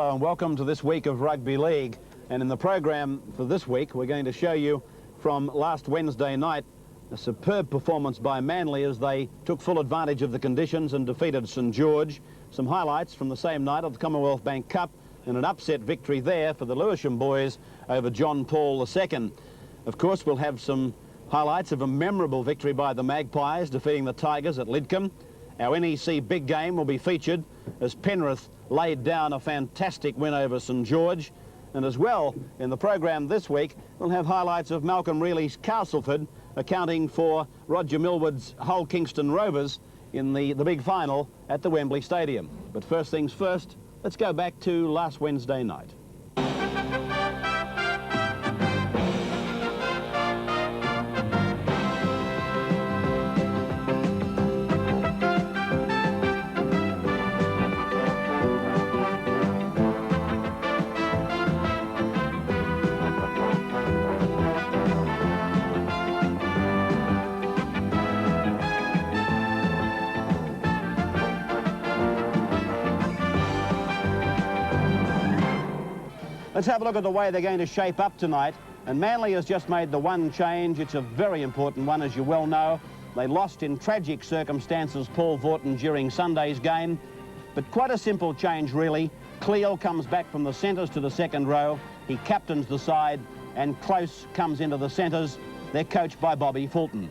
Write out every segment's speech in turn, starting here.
Hello and welcome to this week of Rugby League. And in the program for this week, we're going to show you from last Wednesday night a superb performance by Manly as they took full advantage of the conditions and defeated St George. Some highlights from the same night of the Commonwealth Bank Cup and an upset victory there for the Lewisham boys over John Paul II. Of course, we'll have some highlights of a memorable victory by the Magpies defeating the Tigers at Lidcombe. Our NEC big game will be featured as Penrith laid down a fantastic win over St George. And as well, in the program this week, we'll have highlights of Malcolm Reilly's Castleford accounting for Roger Millward's Hull Kingston Rovers in the big final at the Wembley Stadium. But first things first, let's go back to last Wednesday night. Let's have a look at the way they're going to shape up tonight. And Manly has just made the one change. It's a very important one, as you well know. They lost in tragic circumstances Paul Vaughton during Sunday's game. But quite a simple change, really. Cleo comes back from the centres to the second row. He captains the side, and Close comes into the centres. They're coached by Bobby Fulton.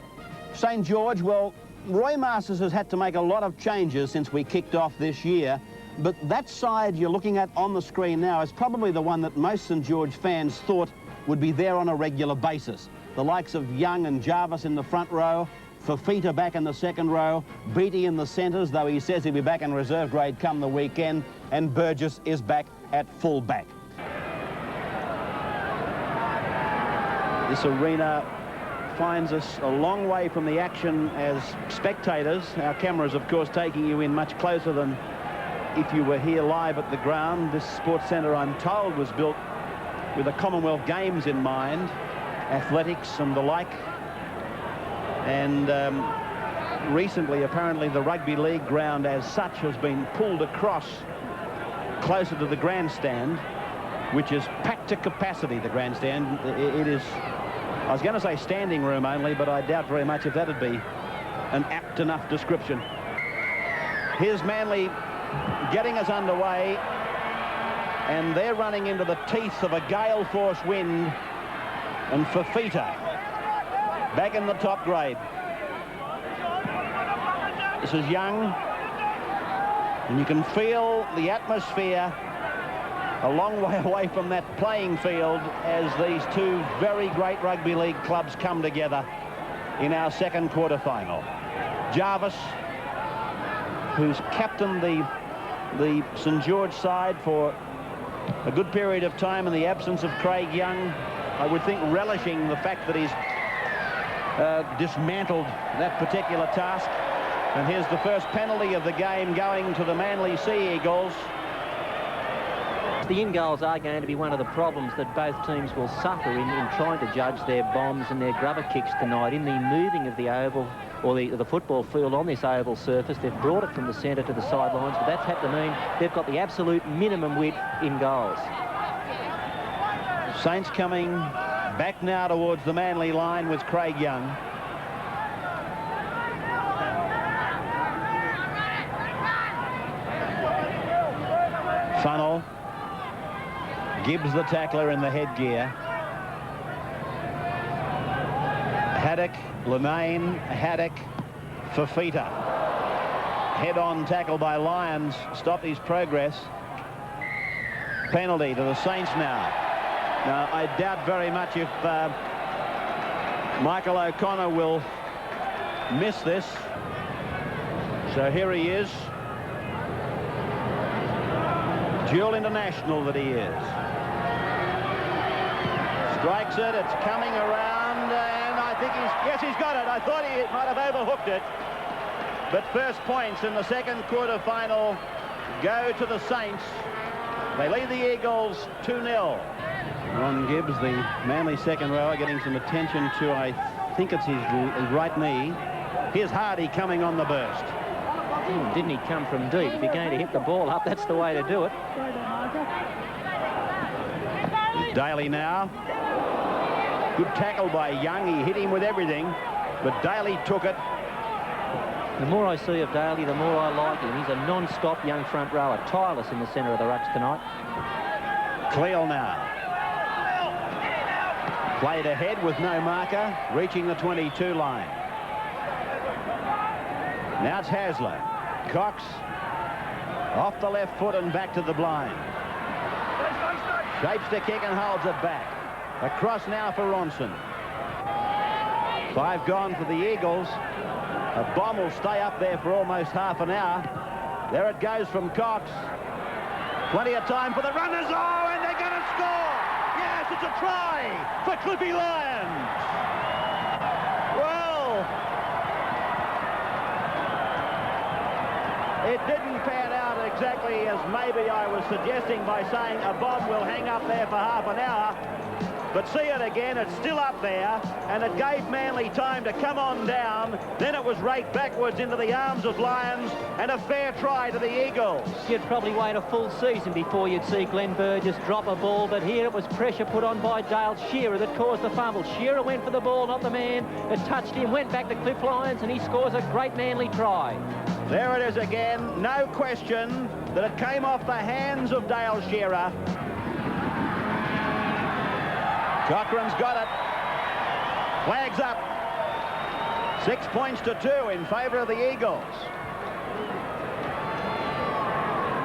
St George, well, Roy Masters has had to make a lot of changes since we kicked off this year. But that side you're looking at on the screen now is probably the one that most St George fans thought would be there on a regular basis. The likes of Young and Jarvis in the front row, Fafita back in the second row, Beattie in the centres, though he says he'll be back in reserve grade come the weekend, and Burgess is back at full back. This arena finds us a long way from the action as spectators. Our cameras, of course, taking you in much closer than if you were here live at the ground. This sports centre, I'm told, was built with the Commonwealth Games in mind, athletics and the like. And recently, apparently, the Rugby League ground as such has been pulled across closer to the grandstand, which is packed to capacity, the grandstand. It is, I was going to say standing room only, but I doubt very much if that would be an apt enough description. Here's Manly getting us underway, and they're running into the teeth of a gale force wind, and Fafita back in the top grade. This is Young, and you can feel the atmosphere a long way away from that playing field as these two very great rugby league clubs come together in our second quarter-final. Jarvis, who's captained the St George side for a good period of time in the absence of Craig Young, I would think relishing the fact that he's dismantled that particular task. And here's the first penalty of the game going to the Manly Sea Eagles. The in-goals are going to be one of the problems that both teams will suffer in trying to judge their bombs and their grubber kicks tonight. In the moving of the oval, or the football field on this oval surface, they've brought it from the centre to the sidelines, but that's had to mean they've got the absolute minimum width in goals. Saints coming back now towards the Manly line with Craig Young. Funnel. Gibbs the tackler in the headgear. Haddock, Balmain, Haddock, Fafita. Head-on tackle by Lyons stopped his progress. Penalty to the Saints now. Now, I doubt very much if Michael O'Connor will miss this. So here he is. Dual international that he is. Strikes it, it's coming around, and I think he's got it. I thought he might have overhooked it. But first points in the second quarter-final go to the Saints. They lead the Eagles 2-0. Ron Gibbs, the Manly second rower, getting some attention to, I think it's his right knee. Here's Hardy coming on the burst. Didn't he come from deep? If you're going to hit the ball up, that's the way to do it. Daly now. Good tackle by Young. He hit him with everything, but Daly took it. The more I see of Daly, the more I like him. He's a non-stop young front rower, tireless in the centre of the rucks tonight. Cleal now. Played ahead with no marker, reaching the 22 line. Now it's Hasler. Cox off the left foot and back to the blind. Shapes the kick and holds it back. Across now for Ronson. 5 gone for the Eagles. A bomb will stay up there for almost half an hour. There it goes from Cox. Plenty of time for the runners. Oh, and they're going to score. Yes, it's a try for Clippy Lions. Well, it didn't pan out exactly as maybe I was suggesting by saying a bomb will hang up there for half an hour. But see it again, it's still up there, and it gave Manly time to come on down. Then it was raked backwards into the arms of Lions, and a fair try to the Eagles. You'd probably wait a full season before you'd see Glenn Burgess drop a ball, but here it was pressure put on by Dale Shearer that caused the fumble. Shearer went for the ball, not the man. It touched him, went back to Cliff Lyons, and he scores a great Manly try. There it is again, no question that it came off the hands of Dale Shearer. Cochrane's got it. Flags up. 6 points to 2 in favour of the Eagles.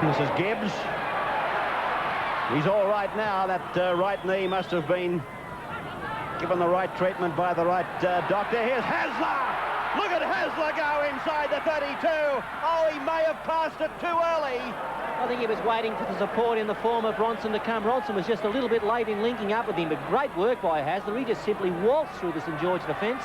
This is Gibbs. He's all right now. That right knee must have been given the right treatment by the right doctor. Here's Hasler. Look at Hasler go inside the 32. Oh, he may have passed it too early. I think he was waiting for the support in the form of Ronson to come. Ronson was just a little bit late in linking up with him, but great work by Hasler. He just simply waltzed through the St George defence.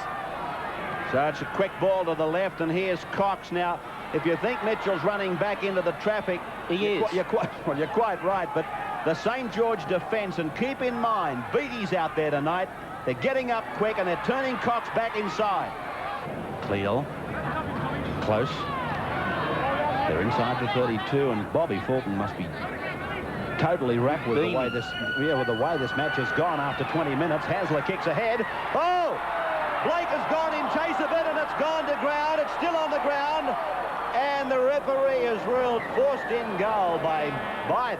So it's a quick ball to the left, and here's Cox. Now, if you think Mitchell's running back into the traffic, you're quite right, but the St George defence, and keep in mind, Beattie's out there tonight. They're getting up quick, and they're turning Cox back inside. Cleal. Close. They're inside the 32, and Bobby Fulton must be totally wrapped with the way this match has gone after 20 minutes. Hasler kicks ahead. Oh! Blake has gone in chase of it, and it's gone to ground. It's still on the ground, and the referee has ruled forced in goal by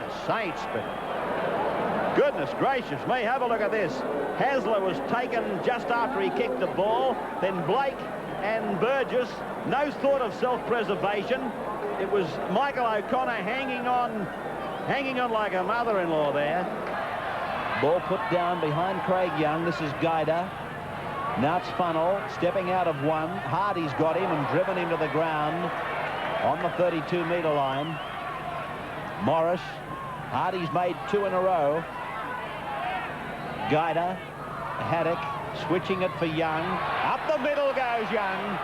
the Saints. But goodness gracious me, have a look at this. Hasler was taken just after he kicked the ball. Then Blake and Burgess, no thought of self-preservation. It was Michael O'Connor hanging on like a mother-in-law there. Ball put down behind Craig Young. This is Guida. Now it's Funnell stepping out of one. Hardy's got him and driven him to the ground on the 32-metre line. Morris. Hardy's made 2 in a row. Guida. Haddock switching it for Young. Up the middle goes Young.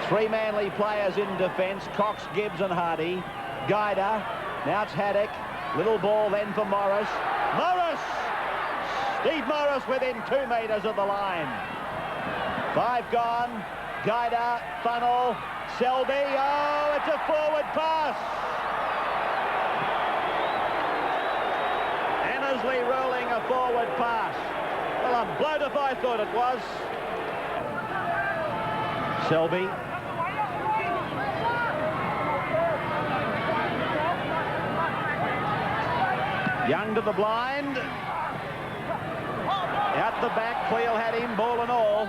3 Manly players in defence, Cox, Gibbs and Hardy. Guida, now it's Haddock. Little ball then for Morris. Morris! Steve Morris within 2 metres of the line. 5 gone. Guida, Funnell, Selby. Oh, it's a forward pass. Annesley rolling a forward pass. Well, I'm blowed if I thought it was. Selby. Young to the blind. Out the back, Cleal had him, ball and all.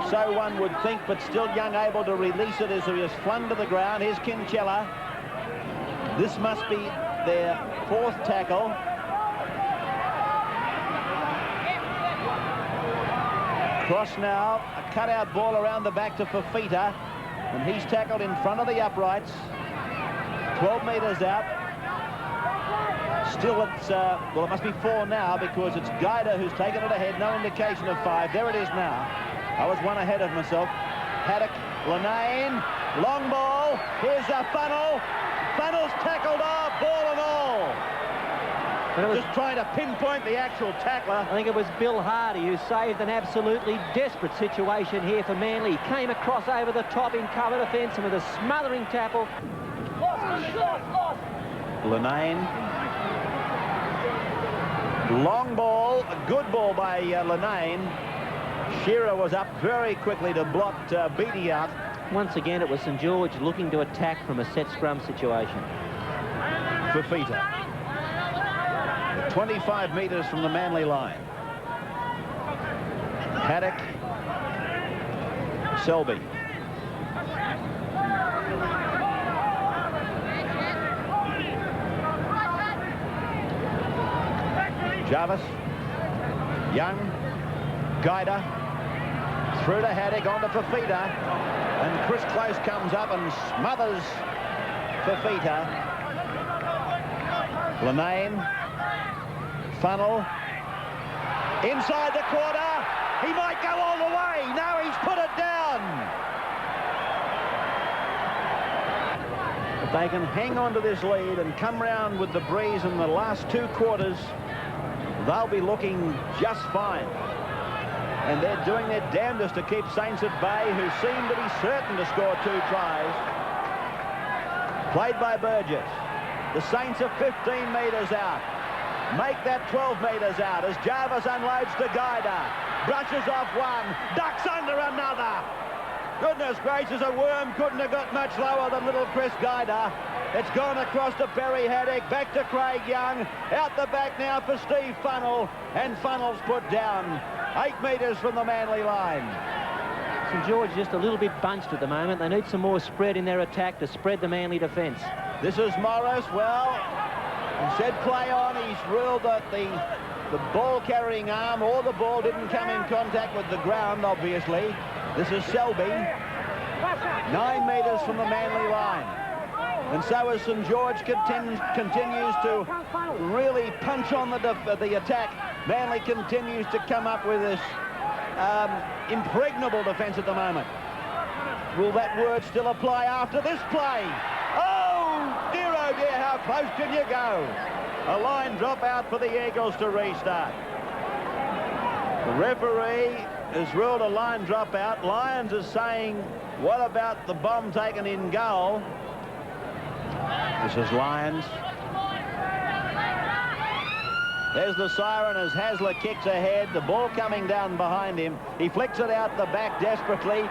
So one would think, but still Young able to release it as he was flung to the ground. Here's Kinchella. This must be their 4th tackle. Cross now, a cut-out ball around the back to Fafita, and he's tackled in front of the uprights. 12 metres out. Still it's, well, it must be 4 now because it's Guida who's taken it ahead. No indication of 5. There it is now. I was 1 ahead of myself. Haddock, Lanane, long ball. Here's a Funnell. Funnell's tackled off, ball and all. just trying to pinpoint the actual tackler. I think it was Bill Hardy who saved an absolutely desperate situation here for Manly. He came across over the top in cover defence and with a smothering tackle. Linane. Long ball, a good ball by Linane. Shearer was up very quickly to block Beattie out. Once again, it was St George looking to attack from a set scrum situation. Fafita. 25 metres from the Manly line. Haddock. Selby. Jarvis. Young. Guida. Through to Haddock, onto Fafita. And Chris Close comes up and smothers Fafita. Linane, Funnel, inside the quarter, he might go all the way, now he's put it down. If they can hang on to this lead and come round with the breeze in the last 2 quarters, they'll be looking just fine. And they're doing their damnedest to keep Saints at bay, who seem to be certain to score 2 tries. Played by Burgess. The Saints are 15 metres out. Make that 12 metres out as Jarvis unloads to Guida. Brushes off one, ducks under another. Goodness gracious, a worm couldn't have got much lower than little Chris Guida. It's gone across to Perry Haddock, back to Craig Young. Out the back now for Steve Funnel, and Funnel's put down 8 metres from the Manly line. St George just a little bit bunched at the moment. They need some more spread in their attack to spread the Manly defence. This is Morris. Well, he said play on. He's ruled that the ball-carrying arm or the ball didn't come in contact with the ground, obviously. This is Selby. 9 metres from the Manly line. And so as St George continues to really punch on the attack, Manly continues to come up with this impregnable defence at the moment. Will that word still apply after this play? Oh dear, how close can you go? A line drop out for the Eagles to restart. The referee has ruled a line drop out. Lyons is saying, what about the bomb taken in goal? This is Lyons. There's the siren as Hasler kicks ahead. The ball coming down behind him. He flicks it out the back desperately.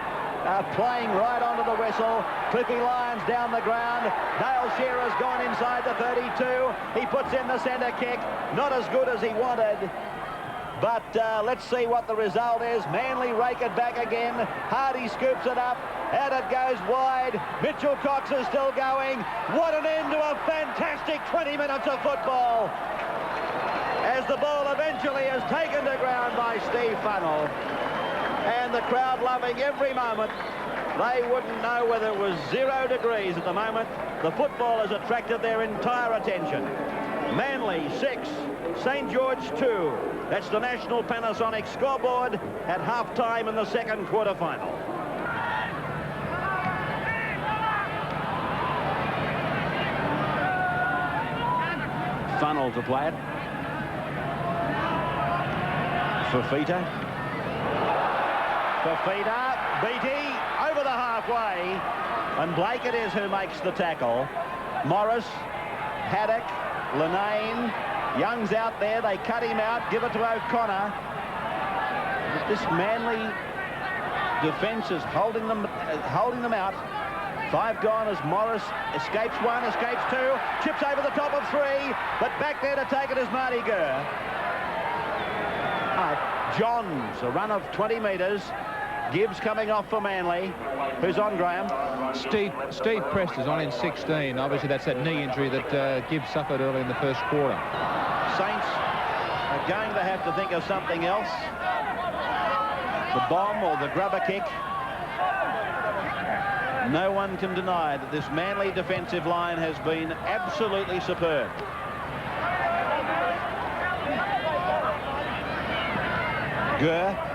Playing right onto the whistle. Cliffy Lyons down the ground. Dale Shearer's gone inside the 32. He puts in the centre kick. Not as good as he wanted. But let's see what the result is. Manly rake it back again. Hardy scoops it up. Out it goes wide. Mitchell Cox is still going. What an end to a fantastic 20 minutes of football. As the ball eventually is taken to ground by Steve Funnel. And the crowd loving every moment. They wouldn't know whether it was 0 degrees at the moment. The football has attracted their entire attention. Manly 6, St George 2. That's the National Panasonic scoreboard at half-time in the second quarter-final. Funnel to play it. Fafita. Beattie over the halfway, and Blake it is who makes the tackle. Morris, Haddock, Linane, Young's out there. They cut him out, give it to O'Connor. But this Manly defence is holding them out. 5 gone as Morris escapes 1, escapes 2, chips over the top of 3, but back there to take it is Marty Gurr. Johns, a run of 20 metres. Gibbs coming off for Manly. Who's on, Graham? Steve Prester's on in 16. Obviously, that's that knee injury that Gibbs suffered early in the first quarter. Saints are going to have to think of something else. The bomb or the grubber kick. No one can deny that this Manly defensive line has been absolutely superb. Gurr.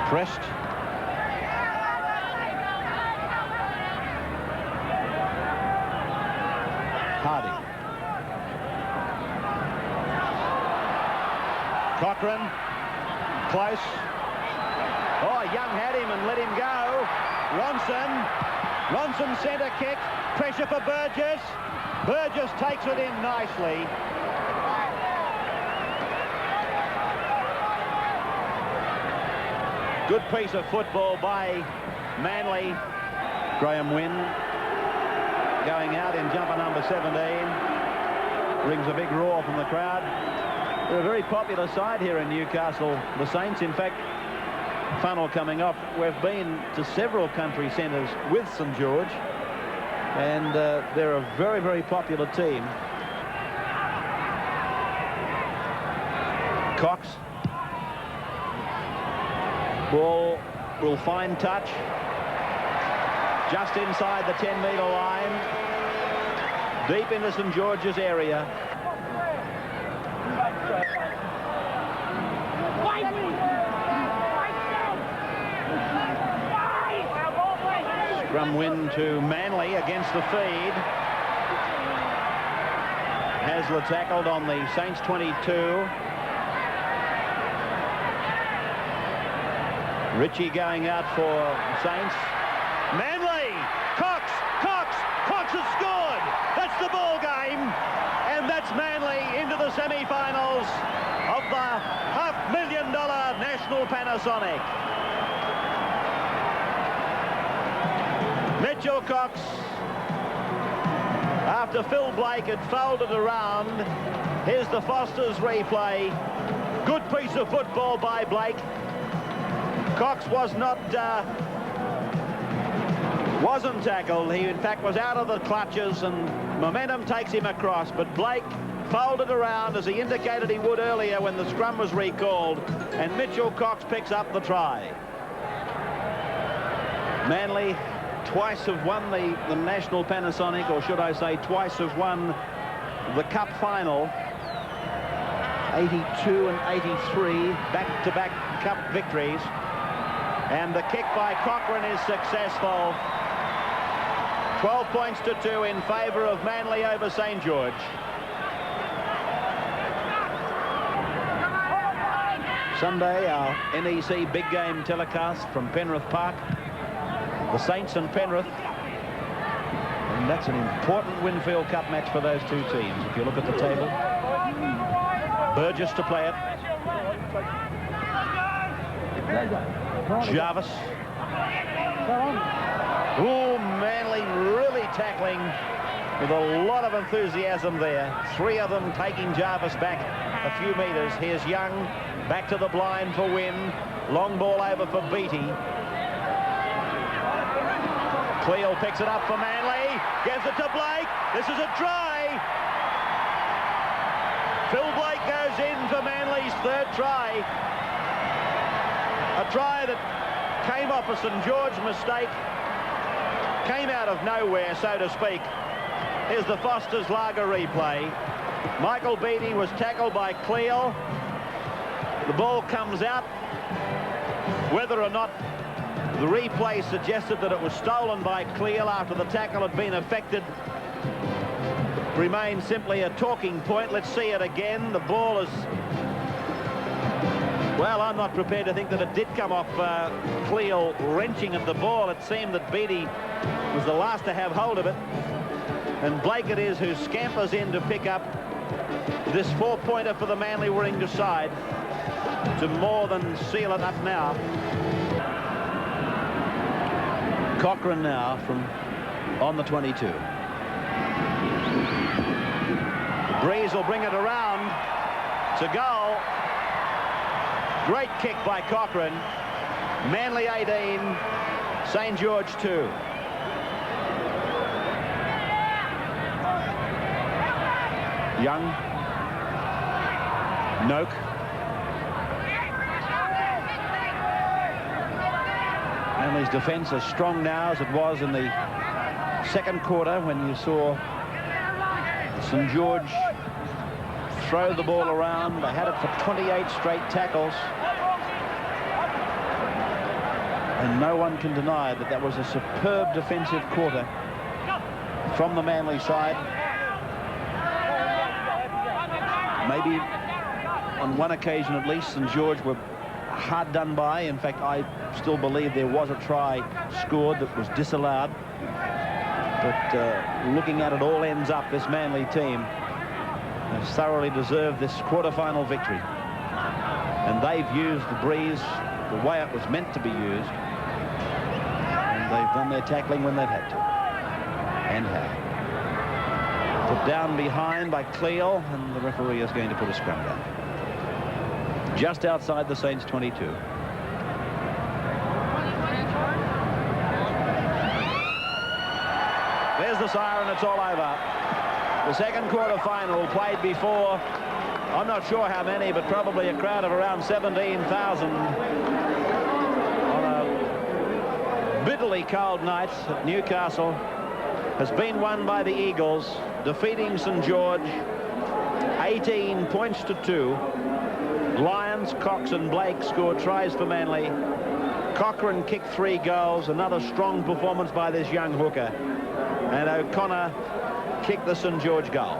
Pressed. Cochrane. Close. Oh, Young had him and let him go. Ronson centre kick. Pressure for Burgess. Burgess takes it in nicely. Good piece of football by Manly. Graham Wynn going out in jumper number 17. Brings a big roar from the crowd. They're a very popular side here in Newcastle, the Saints. In fact, funnel coming off, we've been to several country centres with St George, and they're a very, very popular team. Cox. Ball will find touch just inside the 10-metre line, deep into St George's area. Scrum win to Manly against the feed. Hasler tackled on the Saints 22. Ritchie going out for Saints. Manly! Cox has scored! That's the ball game! And that's Manly into the semi-finals of the $500,000 National Panasonic. Mitchell Cox, after Phil Blake had folded around. Here's the Foster's replay. Good piece of football by Blake. Cox wasn't tackled. He, in fact, was out of the clutches, and momentum takes him across. But Blake folded around, as he indicated he would earlier when the scrum was recalled, and Mitchell Cox picks up the try. Manly twice have won the National Panasonic, or should I say twice have won the Cup final. 82 and 83, back-to-back Cup victories. And the kick by Cochrane is successful. 12 points to 2 in favour of Manly over St George. Sunday, our NEC big game telecast from Penrith Park. The Saints and Penrith. And that's an important Winfield Cup match for those two teams. If you look at the table. Burgess to play it. Jarvis. Oh, Manly really tackling with a lot of enthusiasm there. 3 of them taking Jarvis back a few metres. Here's Young, back to the blind for Wynn. Long ball over for Beattie. Cleal picks it up for Manly, gives it to Blake. This is a try. Phil Blake goes in for Manly's 3rd try. A try that came off a St George mistake, came out of nowhere, so to speak. Here's the Foster's Lager replay. Michael Beattie was tackled by Cleal. The ball comes out. Whether or not the replay suggested that it was stolen by Cleal after the tackle had been effected remains simply a talking point. Let's see it again. The ball is... Well, I'm not prepared to think that it did come off Cleal wrenching at the ball. It seemed that Beattie was the last to have hold of it. And Blake it is who scampers in to pick up this 4-pointer for the Manly Warringah side to more than seal it up now. Cochrane now from on the 22. Breeze will bring it around to goal. Great kick by Cochrane. Manly 18, St George 2. Young. Noak. Manly's defence as strong now as it was in the second quarter when you saw St George throw the ball around. They had it for 28 straight tackles. And no one can deny that that was a superb defensive quarter from the Manly side. Maybe on one occasion at least, St George were hard done by. In fact, I still believe there was a try scored that was disallowed. But looking at it, all ends up, this Manly team has thoroughly deserved this quarter-final victory. And they've used the breeze the way it was meant to be used. And they've done their tackling when they've had to. And have. Put down behind by Cleo, and the referee is going to put a scrum down. Just outside the Saints 22. There's the siren, it's all over. The second quarter-final played before, I'm not sure how many, but probably a crowd of around 17,000 on a bitterly cold night at Newcastle, has been won by the Eagles, defeating St George 18 points to 2. Lyons, Cox and Blake scored tries for Manly. Cochrane kicked 3 goals. Another strong performance by this young hooker. And O'Connor kicked the St George goal.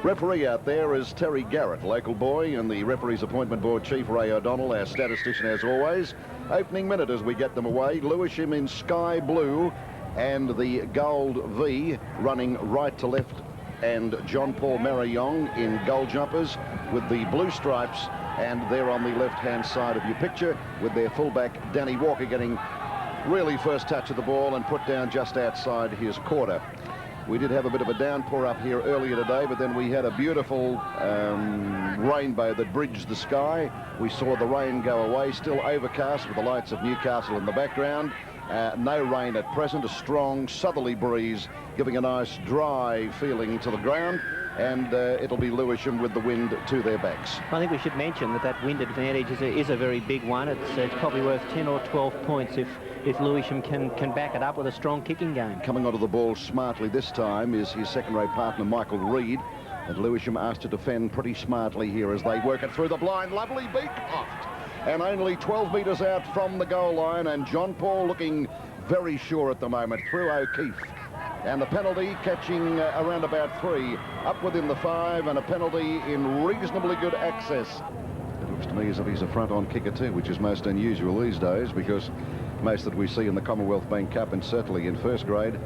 Referee out there is Terry Garrett, local boy, and the referee's appointment board chief Ray O'Donnell, our statistician as always. Opening minute as we get them away. Lewisham in sky blue and the gold V running right to left, and John Paul Marayong in gold jumpers with the blue stripes, and they're on the left-hand side of your picture with their fullback Danny Walker getting really first touch of the ball and put down just outside his quarter. We did have a bit of a downpour up here earlier today, but then we had a beautiful rainbow that bridged the sky. We saw the rain go away, still overcast with the lights of Newcastle in the background. No rain at present, a strong southerly breeze giving a nice dry feeling to the ground, and it'll be Lewisham with the wind to their backs. I think we should mention that wind advantage is a very big one. It's probably worth 10 or 12 points if Lewisham can back it up with a strong kicking game. Coming onto the ball smartly this time is his second-rate partner Michael Reid, and Lewisham asked to defend pretty smartly here as they work it through the blind. Lovely beat off, and only 12 metres out from the goal line, and John Paul looking very sure at the moment through O'Keefe. And the penalty catching around about 3, up within the 5, and a penalty in reasonably good access. It looks to me as if he's a front-on kicker too, which is most unusual these days, because most that we see in the Commonwealth Bank Cup and certainly in first grade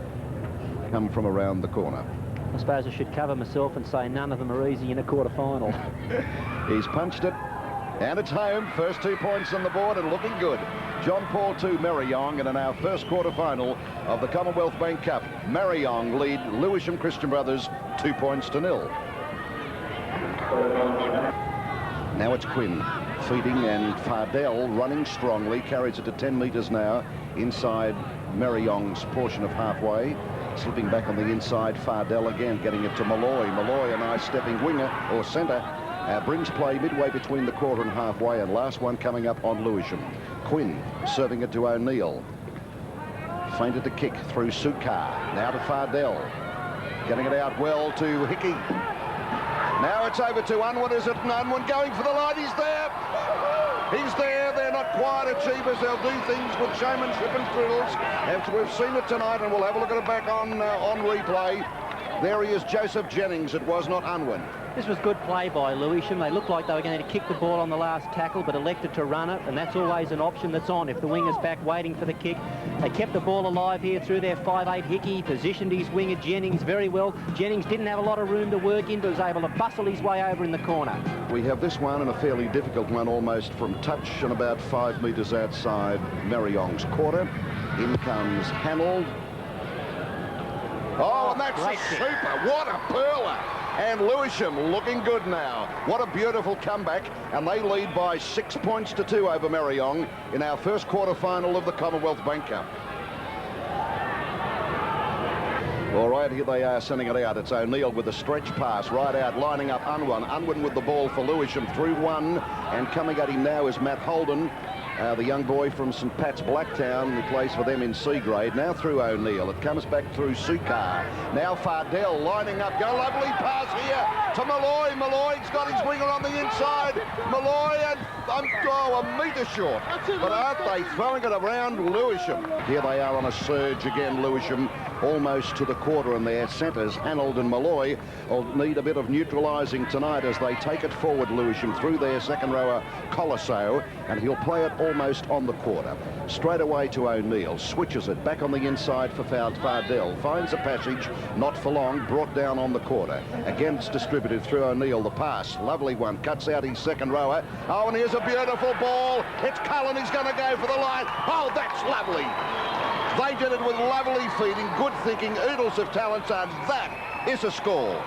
come from around the corner. I suppose I should cover myself and say none of them are easy in a quarter-final. He's punched it, and it's home. First 2 points on the board and looking good. John Paul 2, Marayong, and in our first quarter-final of the Commonwealth Bank Cup, Marayong lead Lewisham Christian Brothers 2 points to 0. Now it's Quinn feeding, and Fardell running strongly, carries it to 10 metres now inside Marayong's portion of halfway. Slipping back on the inside, Fardell again getting it to Malloy. Malloy, a nice stepping winger or centre, brings play midway between the quarter and halfway, and last one coming up on Lewisham. Quinn serving it to O'Neill. Feinted to kick through Sukar. Now to Fardell. Getting it out well to Hickey. Now it's over to Unwin, is it? And Unwin going for the line. He's there. He's there. They're not quite achievers. They'll do things with showmanship and drills. And we've seen it tonight, and we'll have a look at it back on replay. There he is, Joseph Jennings. It was not Unwin. This was good play by Lewisham. They looked like they were going to kick the ball on the last tackle, but elected to run it, and that's always an option that's on if the winger's back waiting for the kick. They kept the ball alive here through their 5'8". Hickey positioned his winger Jennings very well. Jennings didn't have a lot of room to work in, but was able to bustle his way over in the corner. We have this one, and a fairly difficult one, almost from touch and about 5 metres outside Marayong's quarter. In comes Hanold. Oh, and that's a super. What a pearler. And Lewisham looking good now. What a beautiful comeback. And they lead by 6 points to 2 over Marayong in our first quarter-final of the Commonwealth Bank Cup. All right, here they are sending it out. It's O'Neill with a stretch pass right out, lining up Unwin. Unwin with the ball for Lewisham through one. And coming at him now is Matt Holden. the young boy from St Pat's Blacktown, who plays for them in C grade, now through O'Neill. It comes back through Sukar. Now Fardell lining up. Go, lovely pass here to Malloy. Malloy's got his winger on the inside. Malloy, and a metre short. But aren't they throwing it around Lewisham? Here they are on a surge again, Lewisham, almost to the quarter, and their centres, Hanold and Malloy, will need a bit of neutralising tonight as they take it forward, Lewisham, through their second rower, Colosso, and he'll play it almost on the quarter. Straight away to O'Neill, switches it back on the inside for Fardell, finds a passage, not for long, brought down on the quarter. Again, it's distributed through O'Neill, the pass, lovely one, cuts out his second rower. Oh, and here's a beautiful ball. It's Cullen, he's going to go for the line. Oh, that's lovely. They did it with lovely feeding, good thinking, oodles of talent, and that is a score.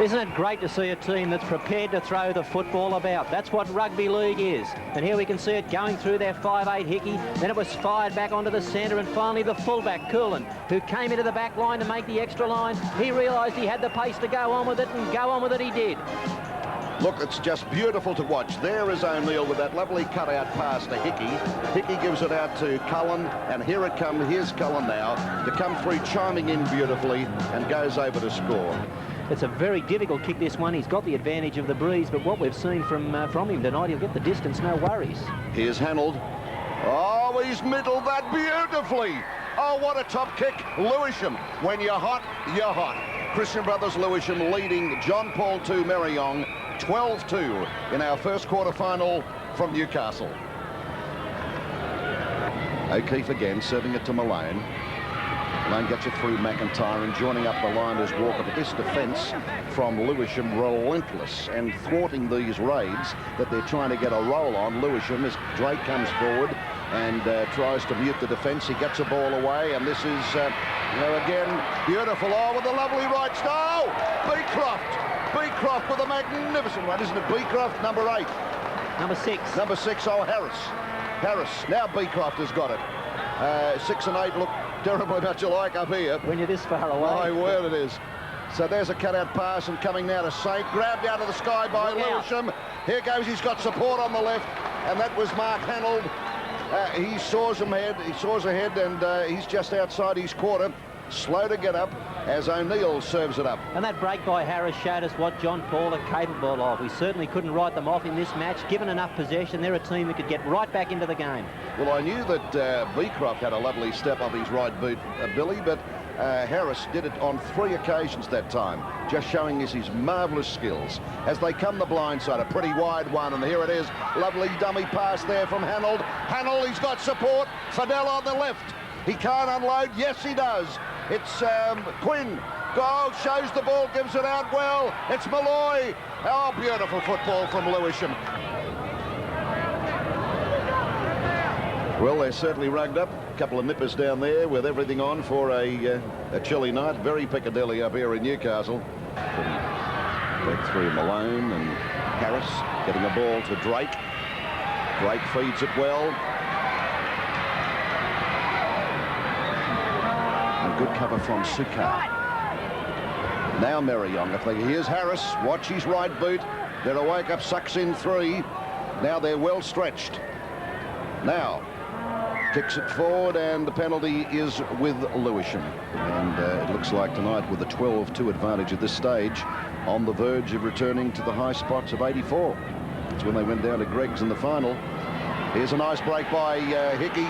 Isn't it great to see a team that's prepared to throw the football about? That's what rugby league is. And here we can see it going through their 5'8" Hickey. Then it was fired back onto the centre, and finally the fullback, Coolan, who came into the back line to make the extra line. He realised he had the pace to go on with it, and go on with it he did. Look, it's just beautiful to watch. There is O'Neill with that lovely cutout pass to Hickey. Hickey gives it out to Cullen, and here it comes. Here's Cullen now to come through, chiming in beautifully, and goes over to score. It's a very difficult kick, this one. He's got the advantage of the breeze, but what we've seen from him tonight, he'll get the distance, no worries. Here's Hanold. Oh, he's middled that beautifully. Oh, what a top kick. Lewisham, when you're hot, you're hot. Christian Brothers Lewisham leading John Paul 2 Marayong 12-2 in our first quarter final from Newcastle. O'Keefe again, serving it to Malone. Malone gets it through McIntyre, and joining up the line is Walker. But this defence from Lewisham relentless and thwarting these raids that they're trying to get a roll on. Lewisham, as Drake comes forward and tries to mute the defence, he gets a ball away, and this is, again, beautiful. Oh, with a lovely right style. Beecroft with a magnificent one, isn't it? Beecroft, number 8. Number 6. Number 6, oh, Harris. Now Beecroft has got it. 6 and 8 look terribly much alike up here. When you're this far away. My word, it is. So there's a cutout pass, and coming now to Saint, grabbed out of the sky by Lewisham. Here goes, he's got support on the left, and that was Mark Hanold. He saws ahead, and he's just outside his quarter. Slow to get up as O'Neill serves it up. And that break by Harris showed us what John Paul are capable of. We certainly couldn't write them off in this match. Given enough possession, they're a team that could get right back into the game. Well, I knew that Beecroft had a lovely step up his right boot, Billy, but Harris did it on 3 occasions that time, just showing us his marvellous skills. As they come the blind side, a pretty wide one, and here it is. Lovely dummy pass there from Hanold. Hanold, he's got support. Fidel on the left. He can't unload. Yes, he does. It's Quinn. Goal, shows the ball, gives it out well. It's Malloy. Oh, beautiful football from Lewisham. Well, they're certainly rugged up. A couple of nippers down there with everything on for a chilly night. Very Piccadilly up here in Newcastle. Back through Malone and Harris, getting a ball to Drake. Drake feeds it well. Good cover from Sukar. Now Marayong. Here's Harris. Watch his right boot. They're awake up, sucks in 3. Now they're well stretched. Now kicks it forward, and the penalty is with Lewisham. And it looks like tonight, with a 12-2 advantage at this stage, on the verge of returning to the high spots of 84. That's when they went down to Greg's in the final. Here's a nice break by Hickey.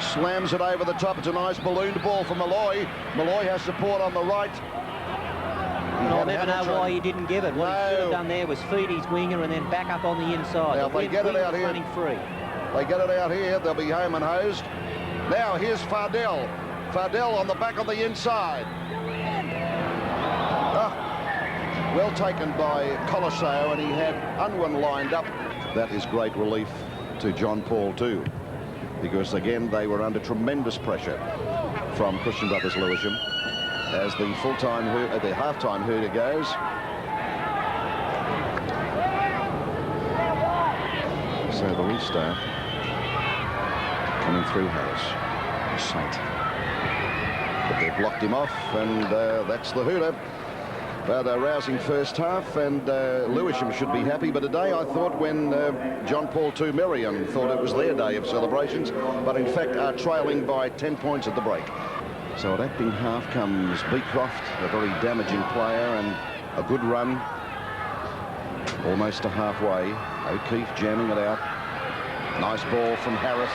Slams it over the top. It's a nice ballooned ball for Malloy. Malloy has support on the right. I'll never know why he didn't give it. What he should have done there was feed his winger and then back up on the inside. Now, if they get it out here, running free. They get it out here, they'll be home and hosed. Now here's Fardell. Fardell on the back on the inside. Well taken by Colosso, and he had Unwin lined up. That is great relief to John Paul too, because again they were under tremendous pressure from Christian Brothers Lewisham as the the half-time hooter goes. So the restart coming through Harris. Saint. But they've blocked him off, and that's the hooter. But a rousing first half, and Lewisham should be happy. But today I thought when John Paul II Marayong thought it was their day of celebrations, but in fact are trailing by 10 points at the break. So at acting half comes Beecroft, a very damaging player, and a good run. Almost to halfway. O'Keefe jamming it out. Nice ball from Harris.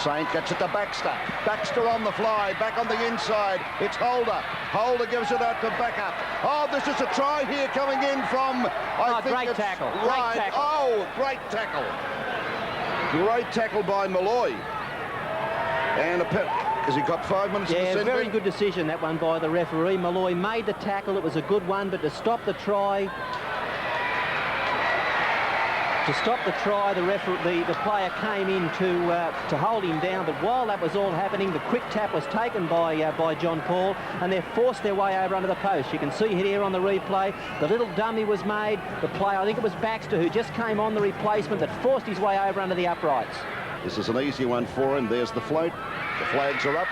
Saint gets it to Baxter. Baxter on the fly, back on the inside. It's Holder. Holder gives it out to Backup. Oh, this is a try here coming in from, I think great it's tackle. right. Great tackle. Oh, great tackle. Great tackle by Malloy. And has he got 5 minutes in the Yeah, centre? very good decision, that one by the referee. Malloy made the tackle. It was a good one, but to stop the try... the player came in to hold him down, but while that was all happening, the quick tap was taken by John Paul, and they've forced their way over under the post. You can see here on the replay, the little dummy was made. The player, I think it was Baxter, who just came on the replacement, that forced his way over under the uprights. This is an easy one for him. There's the float. The flags are up.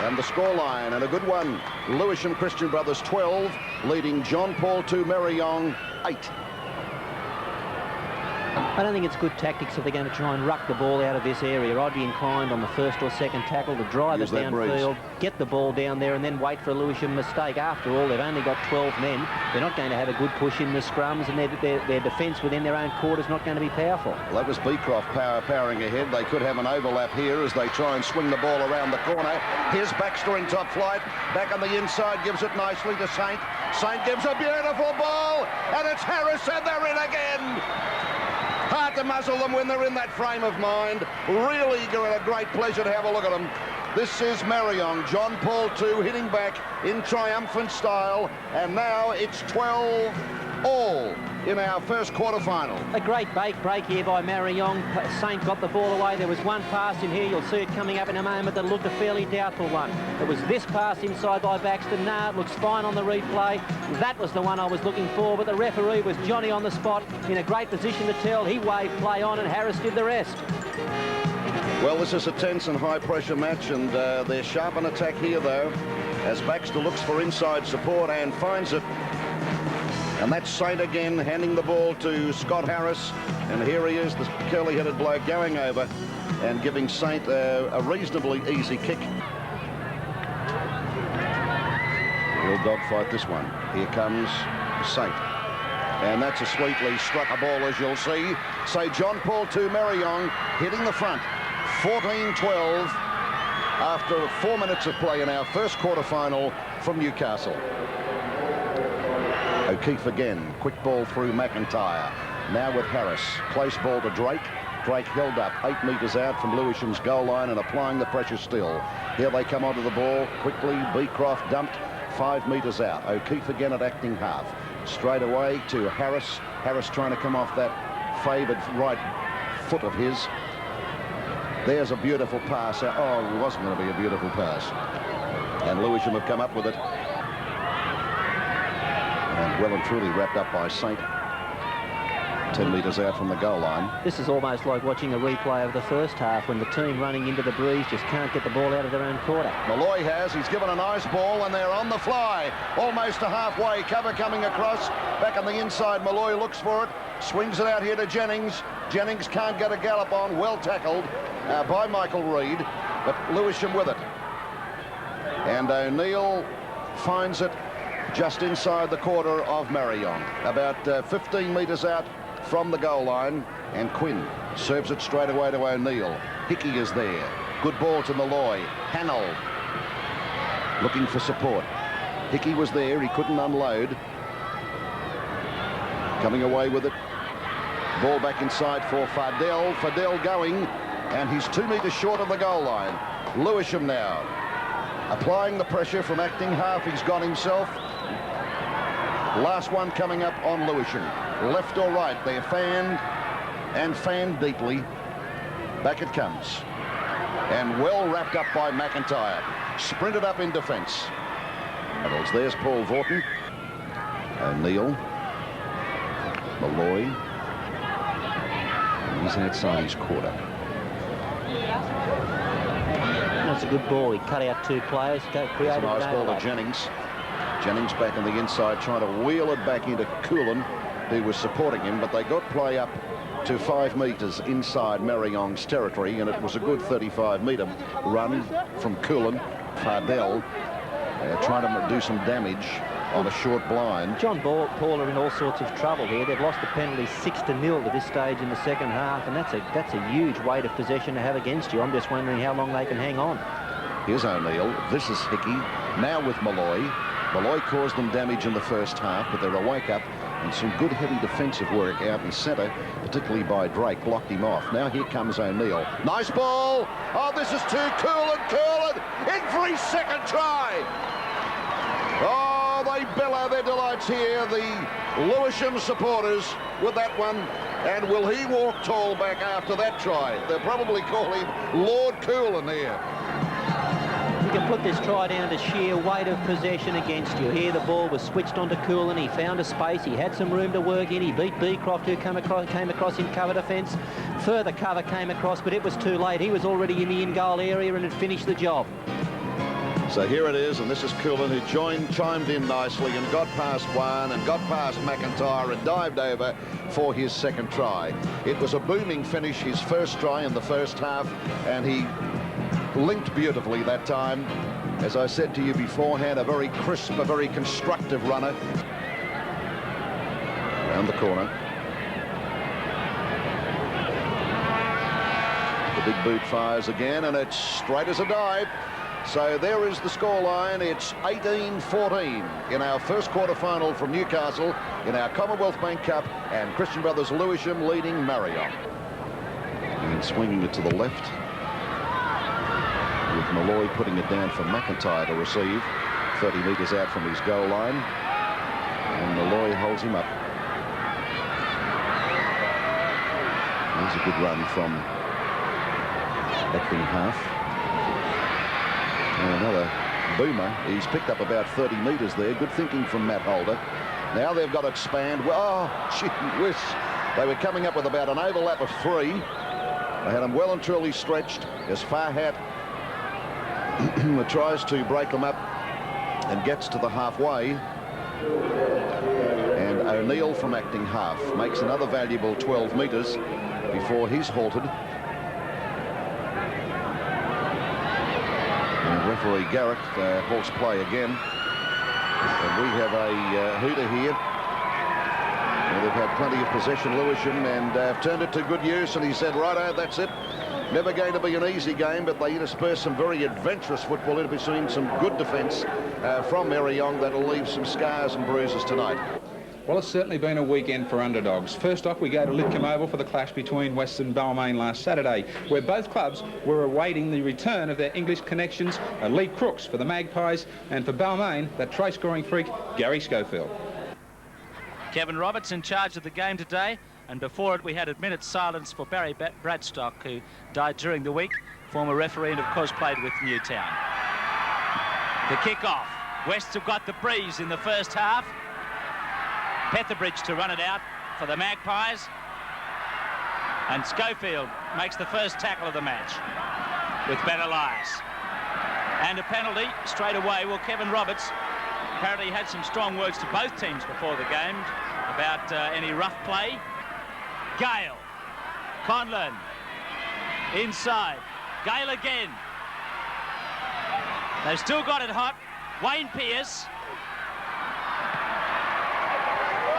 And the scoreline, and a good one. Lewisham Christian Brothers 12, leading John Paul II Marayong 8. I don't think it's good tactics if they're going to try and ruck the ball out of this area. I'd be inclined on the first or second tackle to drive it downfield, get the ball down there, and then wait for a Lewisham mistake. After all, they've only got 12 men. They're not going to have a good push in the scrums, and their defence within their own quarter is not going to be powerful. Well, that was Beecroft powering ahead. They could have an overlap here as they try and swing the ball around the corner. Here's Baxter in top flight. Back on the inside, gives it nicely to Saint. Saint gives a beautiful ball, and it's Harris, and they're in again. Hard to muzzle them when they're in that frame of mind. Really a great pleasure to have a look at them. This is Marayong, John Paul II hitting back in triumphant style, and now it's 12 all in our first quarter-final. A great break here by Marayong. Saint got the ball away. There was one pass in here. You'll see it coming up in a moment that looked a fairly doubtful one. It was this pass inside by Baxter. No, it looks fine on the replay. That was the one I was looking for, but the referee was Johnny on the spot in a great position to tell. He waved play on, and Harris did the rest. Well, this is a tense and high-pressure match, and they're sharp on attack here, though, as Baxter looks for inside support and finds it. And that's Saint again, handing the ball to Scott Harris. And here he is, the curly-headed bloke, going over and giving Saint a reasonably easy kick. Real dogfight, this one. Here comes Saint. And that's a sweetly struck a ball, as you'll see. So John Paul II Marayong hitting the front. 14-12 after 4 minutes of play in our first quarter-final from Newcastle. O'Keefe again, quick ball through McIntyre. Now with Harris, close ball to Drake. Drake held up 8 metres out from Lewisham's goal line and applying the pressure still. Here they come onto the ball quickly. Beecroft dumped 5 metres out. O'Keefe again at acting half. Straight away to Harris. Harris trying to come off that favoured right foot of his. There's a beautiful pass. Oh, it wasn't going to be a beautiful pass. And Lewisham have come up with it. And well and truly wrapped up by Saint. 10 metres out from the goal line. This is almost like watching a replay of the first half when the team running into the breeze just can't get the ball out of their own quarter. Malloy has. He's given a nice ball, and they're on the fly. Almost to halfway. Cover coming across. Back on the inside. Malloy looks for it. Swings it out here to Jennings. Jennings can't get a gallop on. Well tackled by Michael Reid. But Lewisham with it. And O'Neill finds it just inside the quarter of Marayong. About 15 metres out from the goal line, and Quinn serves it straight away to O'Neill. Hickey is there. Good ball to Malloy. Hanold looking for support. Hickey was there. He couldn't unload. Coming away with it. Ball back inside for Fardell. Fardell going, and he's 2 metres short of the goal line. Lewisham now applying the pressure from acting half. He's got himself. Last one coming up on Lewisham. Left or right, they're fanned and fanned deeply. Back it comes. And well wrapped up by McIntyre. Sprinted up in defence. There's Paul Vorton. O'Neill. Malloy. And he's outside his quarter. That's a good ball. He cut out 2 players. Created a nice ball to overlap. Jennings. Jennings back on the inside, trying to wheel it back into Coolan, who was supporting him, but they got play up to 5 metres inside Marayong's territory, and it was a good 35-metre run from Coolan. Fardell trying to do some damage on a short blind. John Paul are in all sorts of trouble here. They've lost the penalty 6-0 at this stage in the second half, and that's a huge weight of possession to have against you. I'm just wondering how long they can hang on. Here's O'Neill. This is Hickey. Now with Malloy. Malloy caused them damage in the first half, but they're a wake-up, and some good heavy defensive work out in centre, particularly by Drake, locked him off. Now here comes O'Neill. Nice ball. Oh, this is to Coolan in for his second try. Oh, they bellow their delights here, the Lewisham supporters, with that one. And will he walk tall back after that try? They'll probably call him Lord Coolan here. You can put this try down to sheer weight of possession against you. Here the ball was switched onto Coolan. He found a space. He had some room to work in. He beat Beecroft, who came across in cover defence. Further cover came across, but it was too late. He was already in the in-goal area and had finished the job. So here it is, and this is Coolan, who chimed in nicely and got past one and got past McIntyre and dived over for his second try. It was a booming finish, his first try in the first half, and he linked beautifully that time. As I said to you beforehand, a very crisp, a very constructive runner. Around the corner. The big boot fires again, and it's straight as a dive. So there is the scoreline. It's 18-14 in our first quarter-final from Newcastle in our Commonwealth Bank Cup, and Christian Brothers Lewisham leading Marayong. And swinging it to the left, with Malloy putting it down for McIntyre to receive, 30 metres out from his goal line, and Malloy holds him up. There's a good run from Acting half. And another boomer. He's picked up about 30 metres there. Good thinking from Matt Holder. Now they've got to expand. Oh, gee whiz. They were coming up with about an overlap of 3. They had them well and truly stretched as Farhat tries to break them up and gets to the halfway. And O'Neill from Acting half makes another valuable 12 metres before he's halted. And referee Garrett halts play again. And we have a hooter here. And they've had plenty of possession, Lewisham, and turned it to good use. And he said, righto, that's it. Never going to be an easy game, but they intersperse some very adventurous football in between some good defence from Marayong that'll leave some scars and bruises tonight. Well, it's certainly been a weekend for underdogs. First off, we go to Lewisham Oval for the clash between West and Balmain last Saturday, where both clubs were awaiting the return of their English connections, Lee Crooks for the Magpies, and for Balmain, that try-scoring freak, Gary Schofield. Kevin Roberts in charge of the game today, and before it we had a minute's silence for Barry Bradstock, who died during the week, former referee and of course played with Newtown. The kick-off. Wests have got the breeze in the first half. Petherbridge to run it out for the Magpies, and Schofield makes the first tackle of the match with Ben Elias. And a penalty straight away. Well, Kevin Roberts apparently had some strong words to both teams before the game about any rough play. Gale, Conlon, inside, Gale again. They've still got it hot. Wayne Pearce.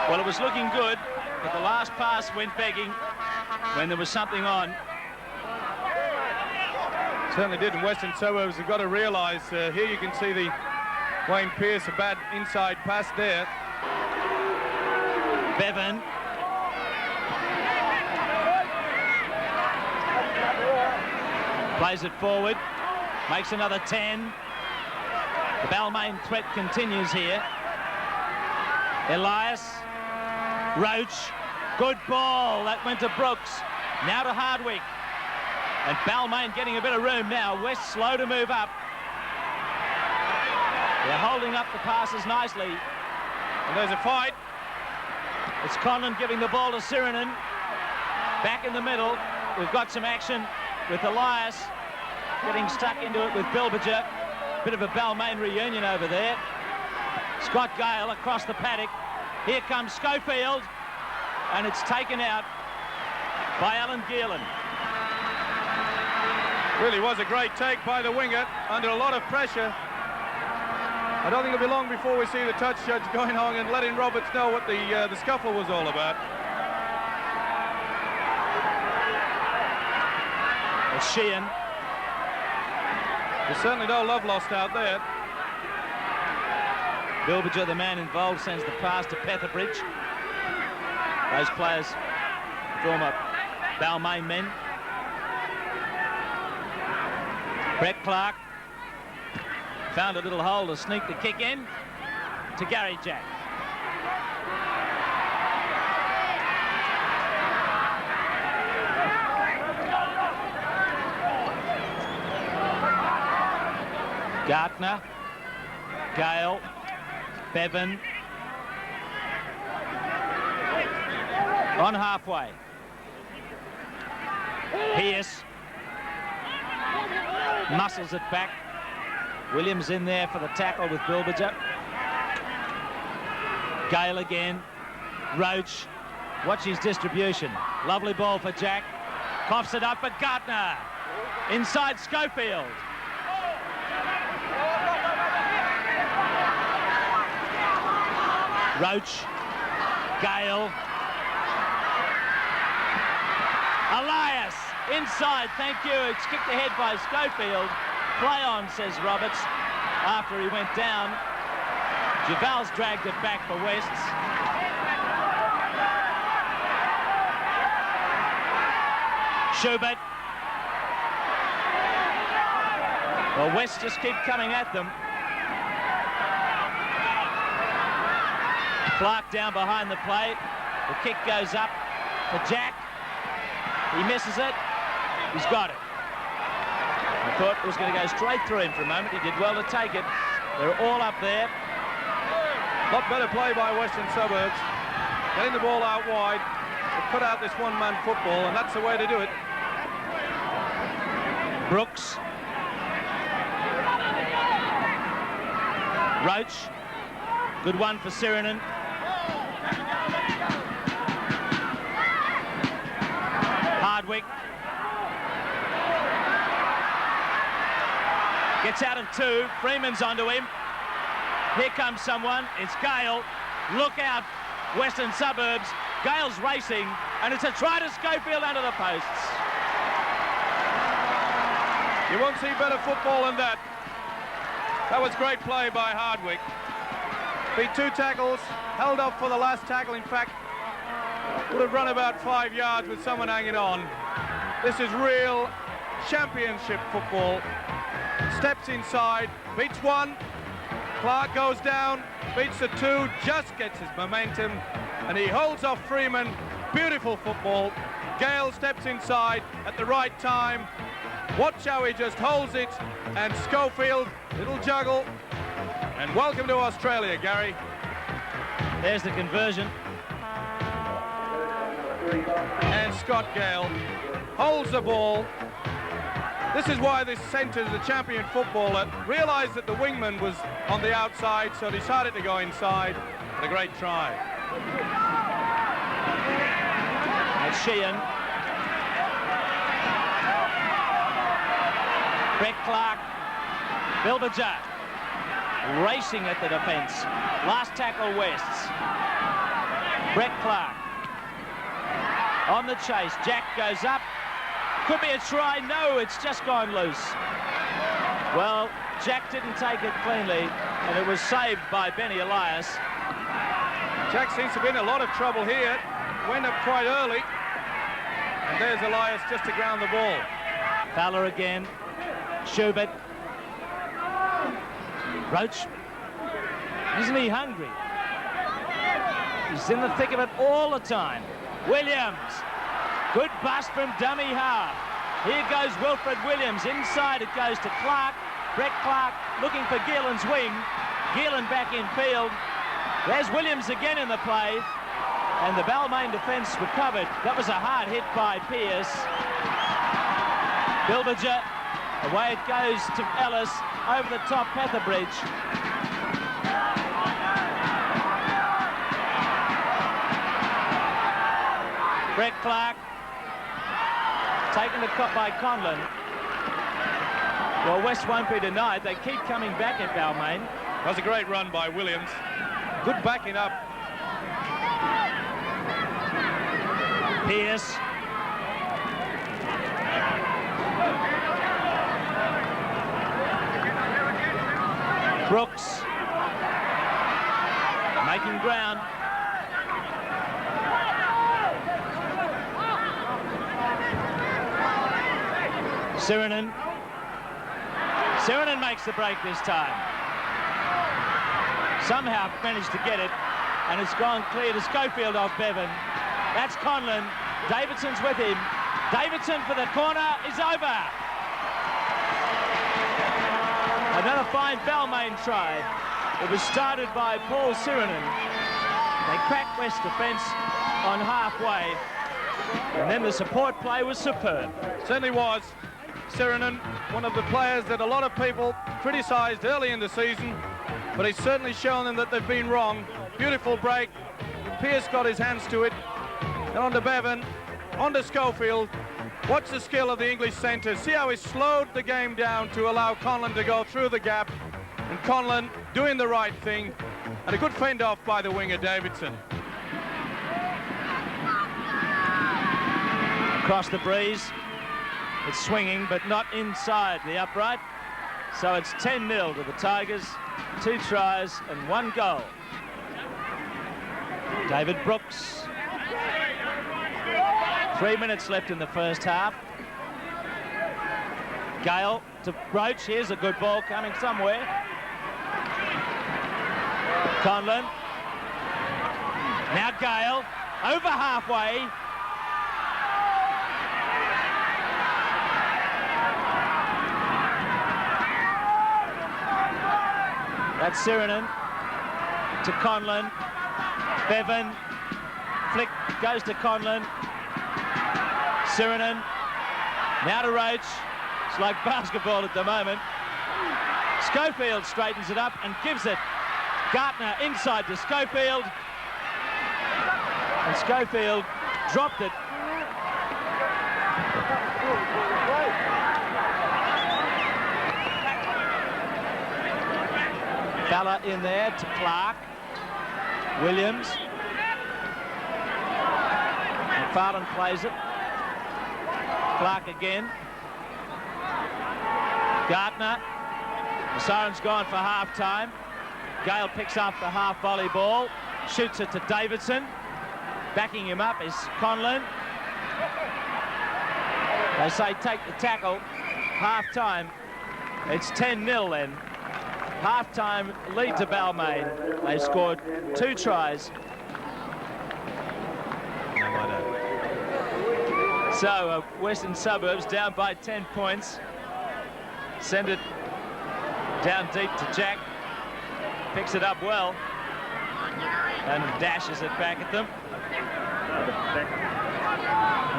Well, it was looking good, but the last pass went begging when there was something on. Certainly did, and Western Suburbs have got to realise, here you can see the Wayne Pearce, a bad inside pass there. Bevan. Plays it forward, makes another 10. The Balmain threat continues here. Elias. Roach, good ball, that went to Brooks, now to Hardwick, and Balmain getting a bit of room now. West slow to move up. They're holding up the passes nicely, And there's a fight. it's Conlon giving the ball to Sirinen, back in the middle. We've got some action with Elias getting stuck into it with Bilberger. Bit of a Balmain reunion over there. Scott Gale across the paddock. Here comes Schofield, and it's taken out by Alan Geelan. Really was a great take by the winger under a lot of pressure. I don't think it'll be long before we see the touch judge going on and letting Roberts know what the scuffle was all about. It's Sheehan. There's certainly no love lost out there. Bilbinger, the man involved, sends the pass to Petherbridge. Those players, former Balmain men. Brett Clark found a little hole to sneak the kick in to Gary Jack. Gartner, Gale, Bevan. On halfway. Pearce muscles it back. Williams in there for the tackle with Bilbinger. Gale again. Roach. Watch his distribution. Lovely ball for Jack. Coughs it up for Gartner. Inside Schofield. Roach. Gale. Elias. Inside. Thank you. It's kicked ahead by Schofield. Play on, says Roberts, after he went down. Duval's dragged it back for Wests. Schubert. Well, West just keep coming at them. Clark down behind the plate. The kick goes up for Jack. He misses it. He's got it. I thought it was going to go straight through him for a moment. He did well to take it. They're all up there. A lot better play by Western Suburbs. Getting the ball out wide to put out this one-man football, and that's the way to do it. Brooks. Roach. Good one for Sirinen. Hardwick. Gets out of two. Freeman's onto him. Here comes someone. It's Gale. Look out, Western Suburbs. Gale's racing, and it's a try to Schofield under the posts. You won't see better football than that. That was great play by Hardwick. Beat two tackles, held up for the last tackle. In fact, would have run about 5 yards with someone hanging on. This is real championship football. Steps inside, beats one. Clark goes down, beats the two, just gets his momentum, and he holds off Freeman. Beautiful football. Gale steps inside at the right time. Watch how he just holds it, and Schofield, little juggle, and welcome to Australia, Gary. There's the conversion. And Scott Gale holds the ball. This is why this centre's the champion footballer. Realised that the wingman was on the outside, so decided to go inside. What a great try. It's Sheehan. Brett Clark. Bilbinger racing at the defence. Last tackle, Wests. Brett Clark on the chase. Jack goes up. Could be a try. No, it's just gone loose. Well, Jack didn't take it cleanly, and it was saved by Benny Elias. Jack seems to be in a lot of trouble here. Went up quite early. And there's Elias just to ground the ball. Fowler again. Schubert. Roach. Isn't he hungry? He's in the thick of it all the time. Williams. Good bust from dummy half. Here goes Wilfred Williams. Inside it goes to Clark. Brett Clark looking for Geelan's wing. Geelan back in field. There's Williams again in the play. And the Balmain defence recovered. That was a hard hit by Pearce. Bilbinger. Away it goes to Ellis. Over the top, Petherbridge. Brett Clark taken by Conlon. Well, West won't be denied. They keep coming back at Balmain. That was a great run by Williams. Good backing up. Pearce. Brooks. Making ground. Sirinen. Sirinen makes the break this time. Somehow managed to get it, and it's gone clear to Schofield off Bevan. That's Conlon. Davidson's with him. Davidson for the corner is over. Another fine Balmain try. It was started by Paul Sirinen. They cracked West defence on halfway, and then the support play was superb. Certainly was. Sirinen, one of the players that a lot of people criticised early in the season, but he's certainly shown them that they've been wrong. Beautiful break. Pearce got his hands to it. And on to Bevan, on to Schofield. Watch the skill of the English centres. See how he slowed the game down to allow Conlon to go through the gap. And Conlon doing the right thing. And a good fend off by the winger, Davidson. Across the breeze. It's swinging, but not inside the upright. So it's 10-0 to the Tigers. 2 tries and 1 goal. David Brooks. 3 minutes left in the first half. Gale to Roach. Here's a good ball coming somewhere. Conlon. Now Gale. Over halfway. That's Sirinen to Conlon. Bevan. Flick goes to Conlon. Sirinen. Now to Roach. It's like basketball at the moment. Schofield straightens it up and gives it. Gartner inside to Schofield. And Schofield dropped it. Fella in there to Clark. Williams. McFarlane plays it. Clark again. Gartner. The siren's gone for half-time. Gale picks up the half volley ball. Shoots it to Davidson. Backing him up is Conlon. They say take the tackle. Half-time. It's 10-0 then. Half-time lead to Balmain. They scored 2 tries. So Western Suburbs down by 10 points. Send it down deep to Jack. Picks it up well. And dashes it back at them.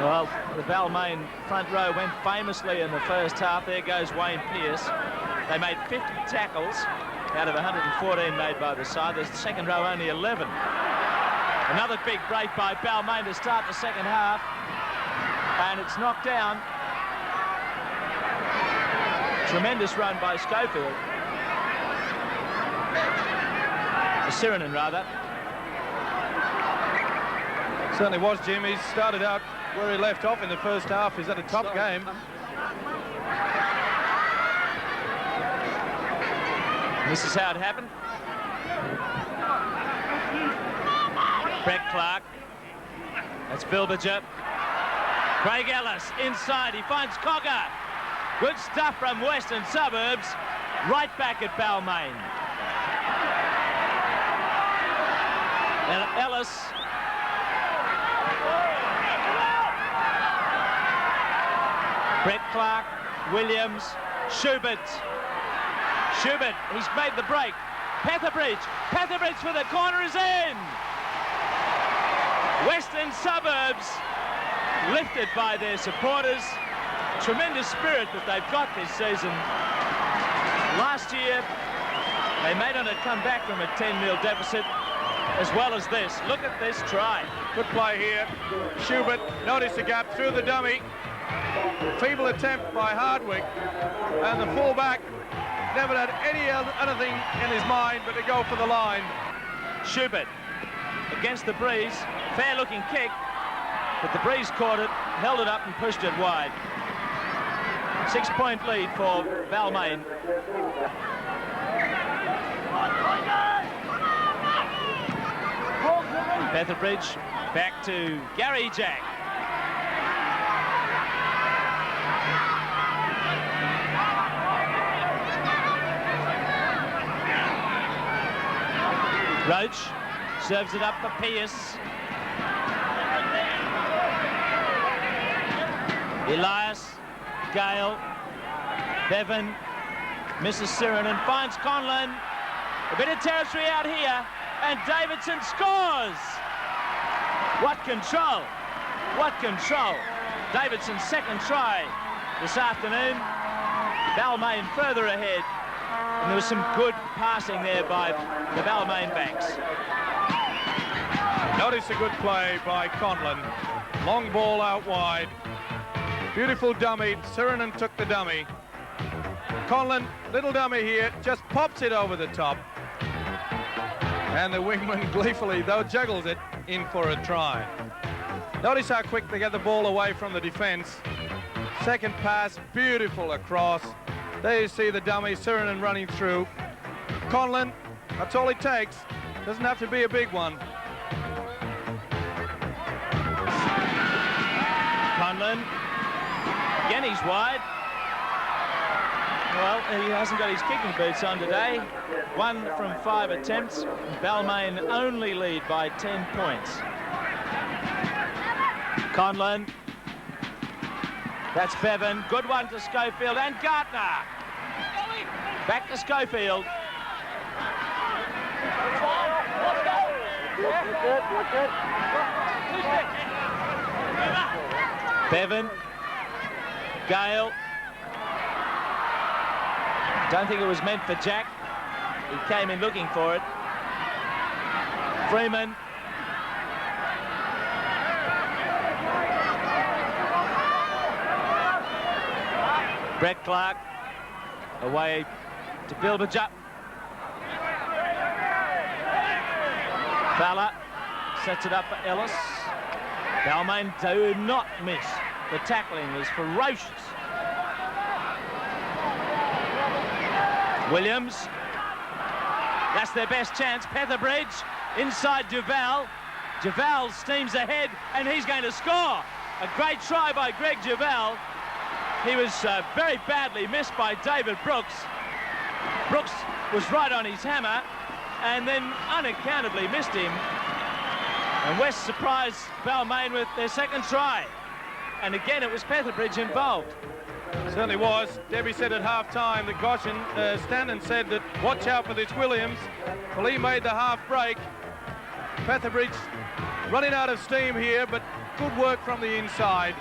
Well, the Balmain front row went famously in the first half. There goes Wayne Pearce. They made 50 tackles out of 114 made by the side. The second row only 11. Another big break by Balmain to start the second half. And it's knocked down. Tremendous run by Schofield. Sirinen, rather. Certainly was, Jim. He started out where he left off in the first half. He's had a top game. This is how it happened. Brett Clark. That's Bilberger. Craig Ellis inside. He finds Cogger. Good stuff from Western Suburbs. Right back at Balmain. And Ellis. Brett Clark. Williams. Schubert. Schubert, he's made the break. Petherbridge for the corner is in. Western Suburbs lifted by their supporters. Tremendous spirit that they've got this season. Last year, they made on a comeback from a 10-0 deficit. as well as this. Look at this try. Good play here. Schubert, notice the gap through the dummy. Feeble attempt by Hardwick. And the fullback never had anything in his mind but to go for the line. Schubert against the breeze. Fair-looking kick, but the breeze caught it, held it up and pushed it wide. 6-point lead for Balmain. Petherbridge back to Gary Jack. Roach serves it up for Pierce. Elias, Gale, Bevan, misses Siren and finds Conlon. A bit of territory out here, and Davidson scores! What control! What control! Davidson's second try this afternoon. Balmain further ahead, and there was some good passing there by the Balmain backs. Notice a good play by Conlon. Long ball out wide. Beautiful dummy. Sirenen took the dummy. Conlon, little dummy here, just pops it over the top. And the wingman gleefully, though, juggles it in for a try. Notice how quick they get the ball away from the defence. Second pass, beautiful across. There you see the dummy, Sirenen running through. Conlon, that's all it takes. Doesn't have to be a big one. Conlon, again he's wide. Well, he hasn't got his kicking boots on today. 1 from 5 attempts. Balmain only lead by 10 points. Conlon. That's Bevan. Good one to Schofield and Gartner. Back to Schofield. Bevan. Gale. Don't think it was meant for Jack. He came in looking for it. Freeman. Brett Clark away to Bilbajup. Fowler sets it up for Ellis. Balmain do not miss. The tackling was ferocious. Williams. That's their best chance. Petherbridge inside Duval. Duval steams ahead and he's going to score. A great try by Greg Duval. He was very badly missed by David Brooks. Brooks was right on his hammer and then unaccountably missed him. And West surprised Balmain with their second try. And again, it was Petherbridge involved. Certainly was. Debbie said at half-time that Goshen, Stanton said that watch out for this Williams. Well, he made the half break. Petherbridge running out of steam here, but good work from the inside.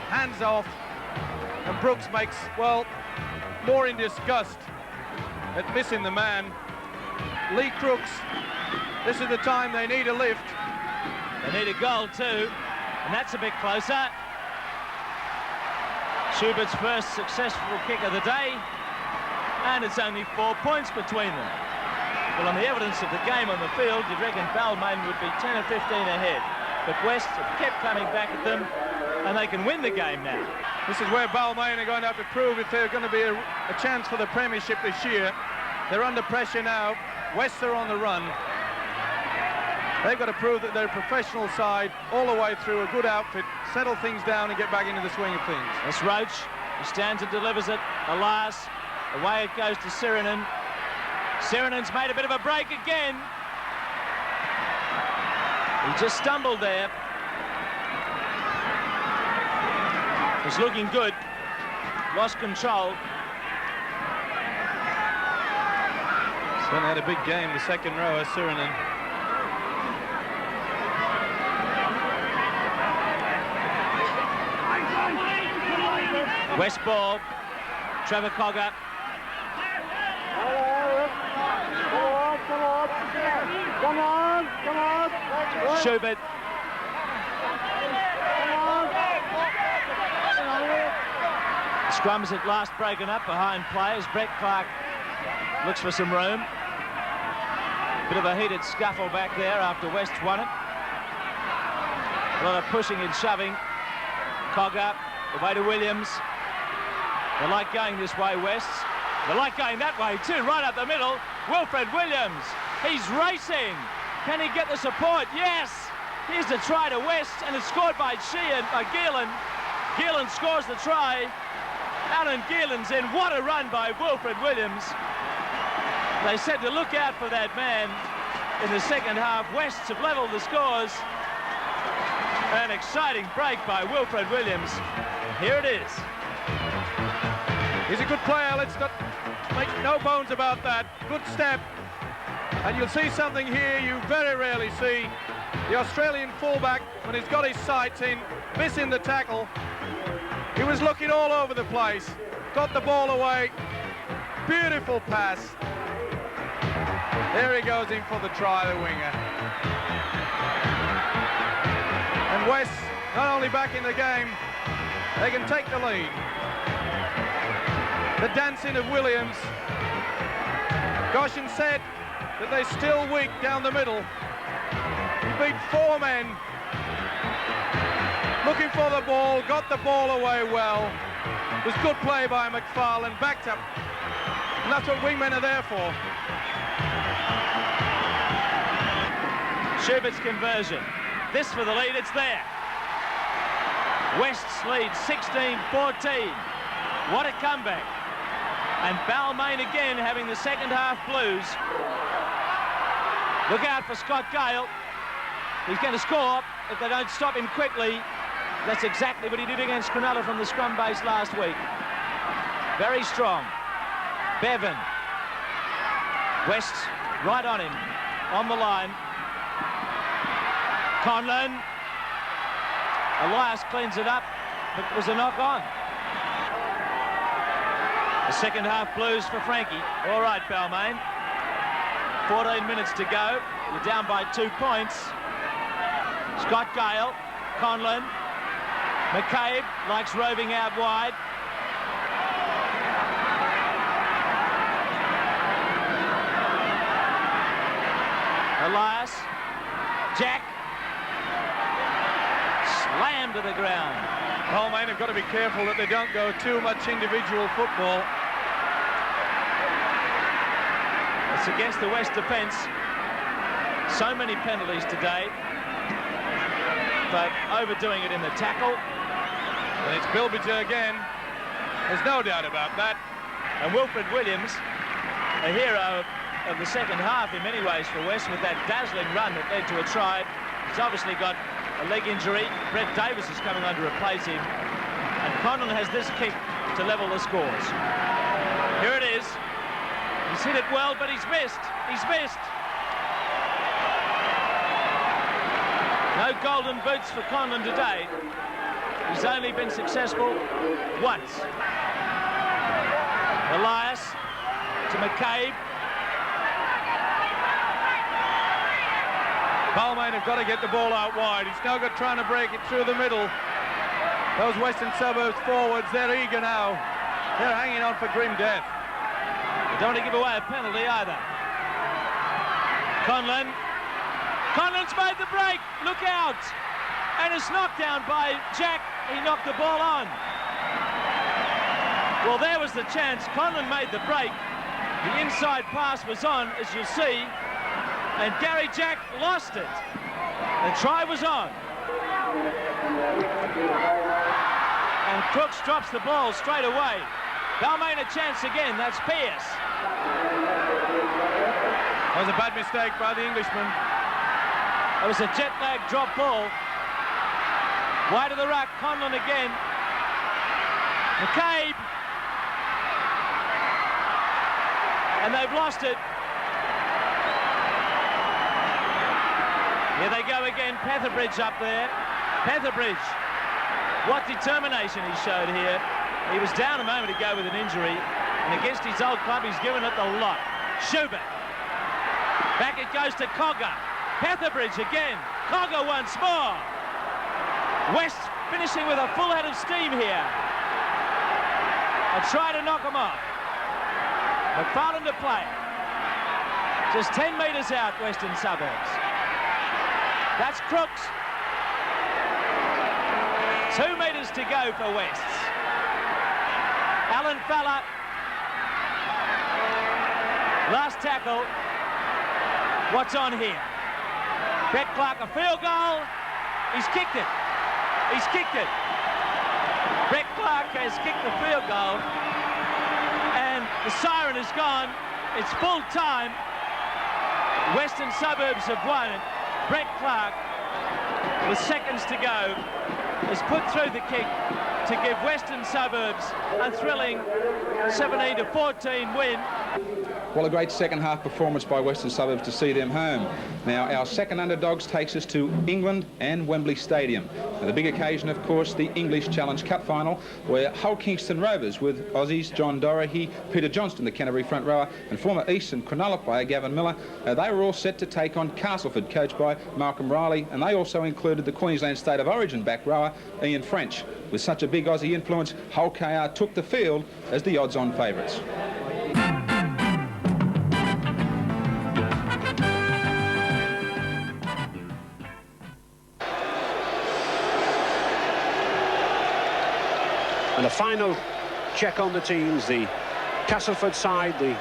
Hands off. And Brooks makes, well, more in disgust at missing the man. Lee Crooks, this is the time they need a lift. They need a goal too, and that's a bit closer. Schubert's first successful kick of the day, and it's only 4 points between them. Well, on the evidence of the game on the field, you'd reckon Balmain would be 10 or 15 ahead. But West have kept coming back at them, and they can win the game now. This is where Balmain are going to have to prove if they're going to be a chance for the premiership this year. They're under pressure now. West are on the run. They've got to prove that they're a professional side all the way through, a good outfit, settle things down and get back into the swing of things. That's Roach. He stands and delivers it. Elias. Away it goes to Sirenen. Sirenen's made a bit of a break again. He just stumbled there. Was looking good. Lost control. Certainly had a big game, the second rower, Sirenen. West ball. Trevor Cogger. Come on. Schubert. Scrums at last broken up behind players. Brett Clark looks for some room. Bit of a heated scuffle back there after West's won it. A lot of pushing and shoving. Cogger, away to Williams. They like going this way, Wests. They like going that way too, right up the middle. Wilfred Williams, he's racing. Can he get the support? Yes! Here's the try to West, and it's scored by Sheehan, by Geelan. Geelan scores the try. Alan Geelan's in. What a run by Wilfred Williams. They said to look out for that man in the second half. Wests have levelled the scores. An exciting break by Wilfred Williams. Here it is. He's a good player. Let's not make no bones about that. Good step. And you'll see something here you very rarely see. The Australian fullback, when he's got his sights in, missing the tackle. He was looking all over the place. Got the ball away. Beautiful pass. There he goes in for the try, the winger. And West not only back in the game, they can take the lead. The dancing of Williams. Goshen said that they're still weak down the middle. He beat 4 men. Looking for the ball, got the ball away well. It was good play by McFarlane, backed up. And that's what wingmen are there for. Schubert's conversion. This for the lead, it's there. West's lead 16-14. What a comeback. And Balmain again having the second half blues. Look out for Scott Gale. He's going to score if they don't stop him quickly. That's exactly what he did against Cronulla from the scrum base last week. Very strong. Bevan. West right on him. On the line. Conlon. Elias cleans it up, but it was a knock on. The second half blues for Frankie. All right, Balmain. 14 minutes to go. You're down by 2 points. Scott Gale, Conlon. McCabe likes roving out wide. Elias. Jack. Slammed to the ground. Balmain have got to be careful that they don't go too much individual football. It's against the West defence. So many penalties today. But overdoing it in the tackle. And it's Bilbija again. There's no doubt about that. And Wilfred Williams, a hero of the second half in many ways for West, with that dazzling run that led to a try. He's obviously got a leg injury. Brett Davis is coming on to replace him. And Conlon has this kick to level the scores. Here it is. He's hit it well, but he's missed. He's missed. No golden boots for Conlon today. He's only been successful once. Elias to McCabe. Balmain have got to get the ball out wide. He's now got trying to break it through the middle. Those Western Suburbs forwards, they're eager now. They're hanging on for grim death. They don't want to give away a penalty either. Conlon. Conlon's made the break. Look out. And it's knocked down by Jack. He knocked the ball on. Well, there was the chance. Conlon made the break. The inside pass was on, as you'll see. And Gary Jack lost it. The try was on. And Crooks drops the ball straight away. Balmain a chance again. That's Pearce. That was a bad mistake by the Englishman. It was a jet lag drop ball. Wide of the ruck, Conlon again. McCabe. And they've lost it. Here they go again. Petherbridge up there. Petherbridge. What determination he showed here. He was down a moment ago with an injury. And against his old club, he's given it the lot. Schubert. Back it goes to Cogger. Petherbridge again. Cogger once more. West finishing with a full head of steam here. And try to knock him off. McFarlane to play. Just 10 metres out, Western Suburbs. That's Crooks. 2 metres to go for Wests. Alan Fella. Last tackle. What's on here? Brett Clark, a field goal. He's kicked it. He's kicked it. Brett Clark has kicked the field goal. And the siren is gone. It's full time. Western Suburbs have won it. Brett Clark, with seconds to go, has put through the kick to give Western Suburbs a thrilling 17-14 win. Well, a great second-half performance by Western Suburbs to see them home. Now, our second underdogs takes us to England and Wembley Stadium. Now, the big occasion, of course, the English Challenge Cup final, where Hull Kingston Rovers, with Aussies John Doherty, Peter Johnston, the Canterbury front rower, and former Eastern Cronulla player Gavin Miller, they were all set to take on Castleford, coached by Malcolm Riley, and they also included the Queensland State of Origin back rower Ian French. With such a big Aussie influence, Hull KR took the field as the odds-on favourites. And a final check on the teams. The Castleford side, the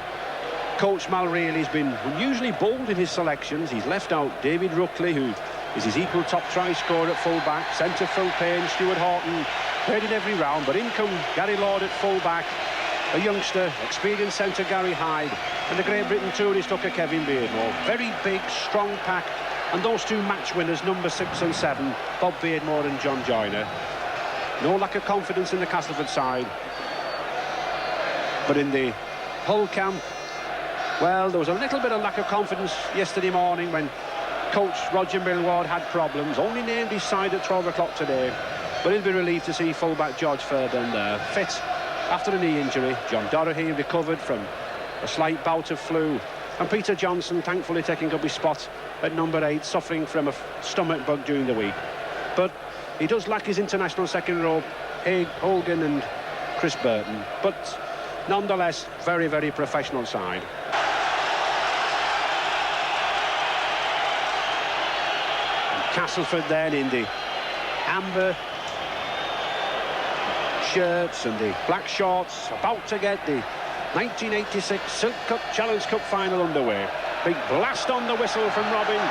coach Mal Reilly's been unusually bold in his selections. He's left out David Ruckley, who is his equal top try scorer at full-back. Centre Phil Payne, Stuart Horton, played in every round. But in come Gary Lord at full-back, a youngster, experienced centre Gary Hyde, and the Great Britain tourist hooker Kevin Beardmore. Very big, strong pack. And those two match winners, number 6 and 7, Bob Beardmore and John Joyner. No lack of confidence in the Castleford side. But in the Hull camp, well, there was a little bit of lack of confidence yesterday morning when coach Roger Millward had problems. Only named his side at 12 o'clock today. But he'll be relieved to see fullback George Fairbairn there, fit after a knee injury. John Doherty recovered from a slight bout of flu. And Peter Johnson thankfully taking up his spot at number 8, suffering from a stomach bug during the week. But he does lack his international second row, Hogan and Chris Burton. But nonetheless, very, very professional side. And Castleford then in the amber shirts and the black shorts, about to get the 1986 Silk Cup Challenge Cup final underway. Big blast on the whistle from Robin,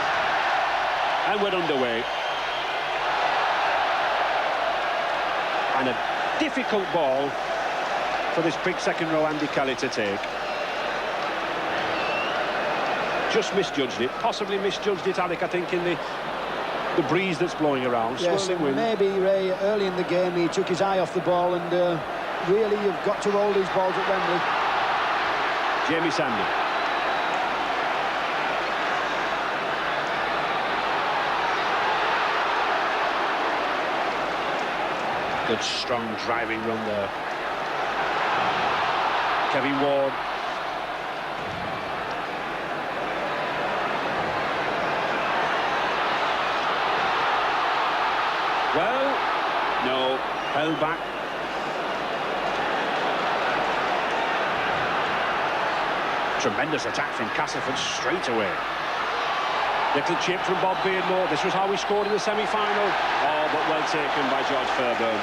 and we're underway. And a difficult ball for this big second row Andy Kelly to take. Just misjudged it, possibly misjudged it, Alec, I think, in the breeze that's blowing around. Yes, maybe Ray, early in the game he took his eye off the ball, and really you've got to roll these balls at Wembley. Jamie Sandy. Good strong driving run there. Kevin Ward. Well, no, held back. Tremendous attack from Castleford straight away. Little chip from Bob Beardmore. This was how he scored in the semi-final. Oh, but well taken by George Fairbairn.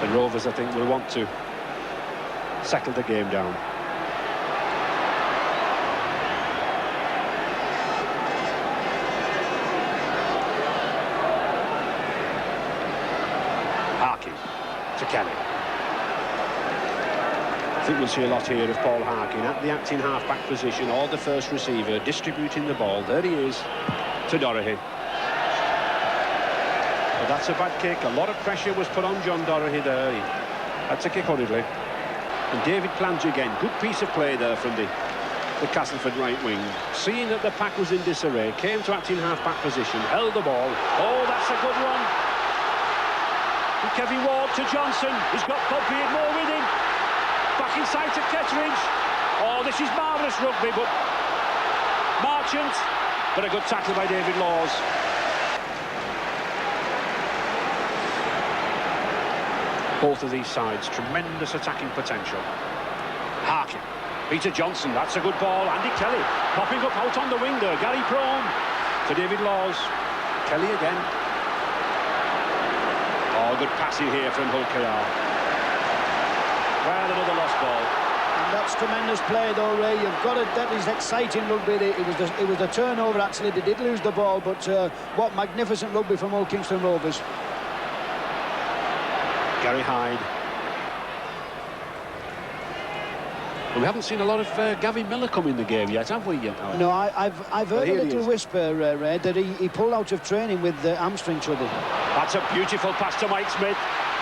The Rovers, I think, will want to settle the game down. To Kelly. I think we'll see a lot here of Paul Harkin at the acting half-back position, or the first receiver, distributing the ball. There he is, to Doherty. But that's a bad kick. A lot of pressure was put on John Doherty there. He had to kick hurriedly. And David Plange again. Good piece of play there from the Castleford right wing. Seeing that the pack was in disarray, came to acting half-back position, held the ball. Oh, that's a good one. And Kevin Ward to Johnson. He's got Bob Beardmore with him. Back inside to Ketteridge. Oh, this is marvellous rugby, but Marchant. But a good tackle by David Laws. Both of these sides, tremendous attacking potential. Harkin. Peter Johnson, that's a good ball. Andy Kelly popping up out on the wing there. Gary Prone to David Laws. Kelly again. Oh, good passing here from Hull KR. Well, another lost ball. And that's tremendous play, though, Ray. You've got it. That is exciting rugby. It was the turnover, actually. They did lose the ball, but what magnificent rugby from Old Kingston Rovers. Gary Hyde. Well, we haven't seen a lot of Gavin Miller come in the game yet, have we? No, I've heard a little whisper, Ray, that he pulled out of training with hamstring trouble. That's a beautiful pass to Mike Smith.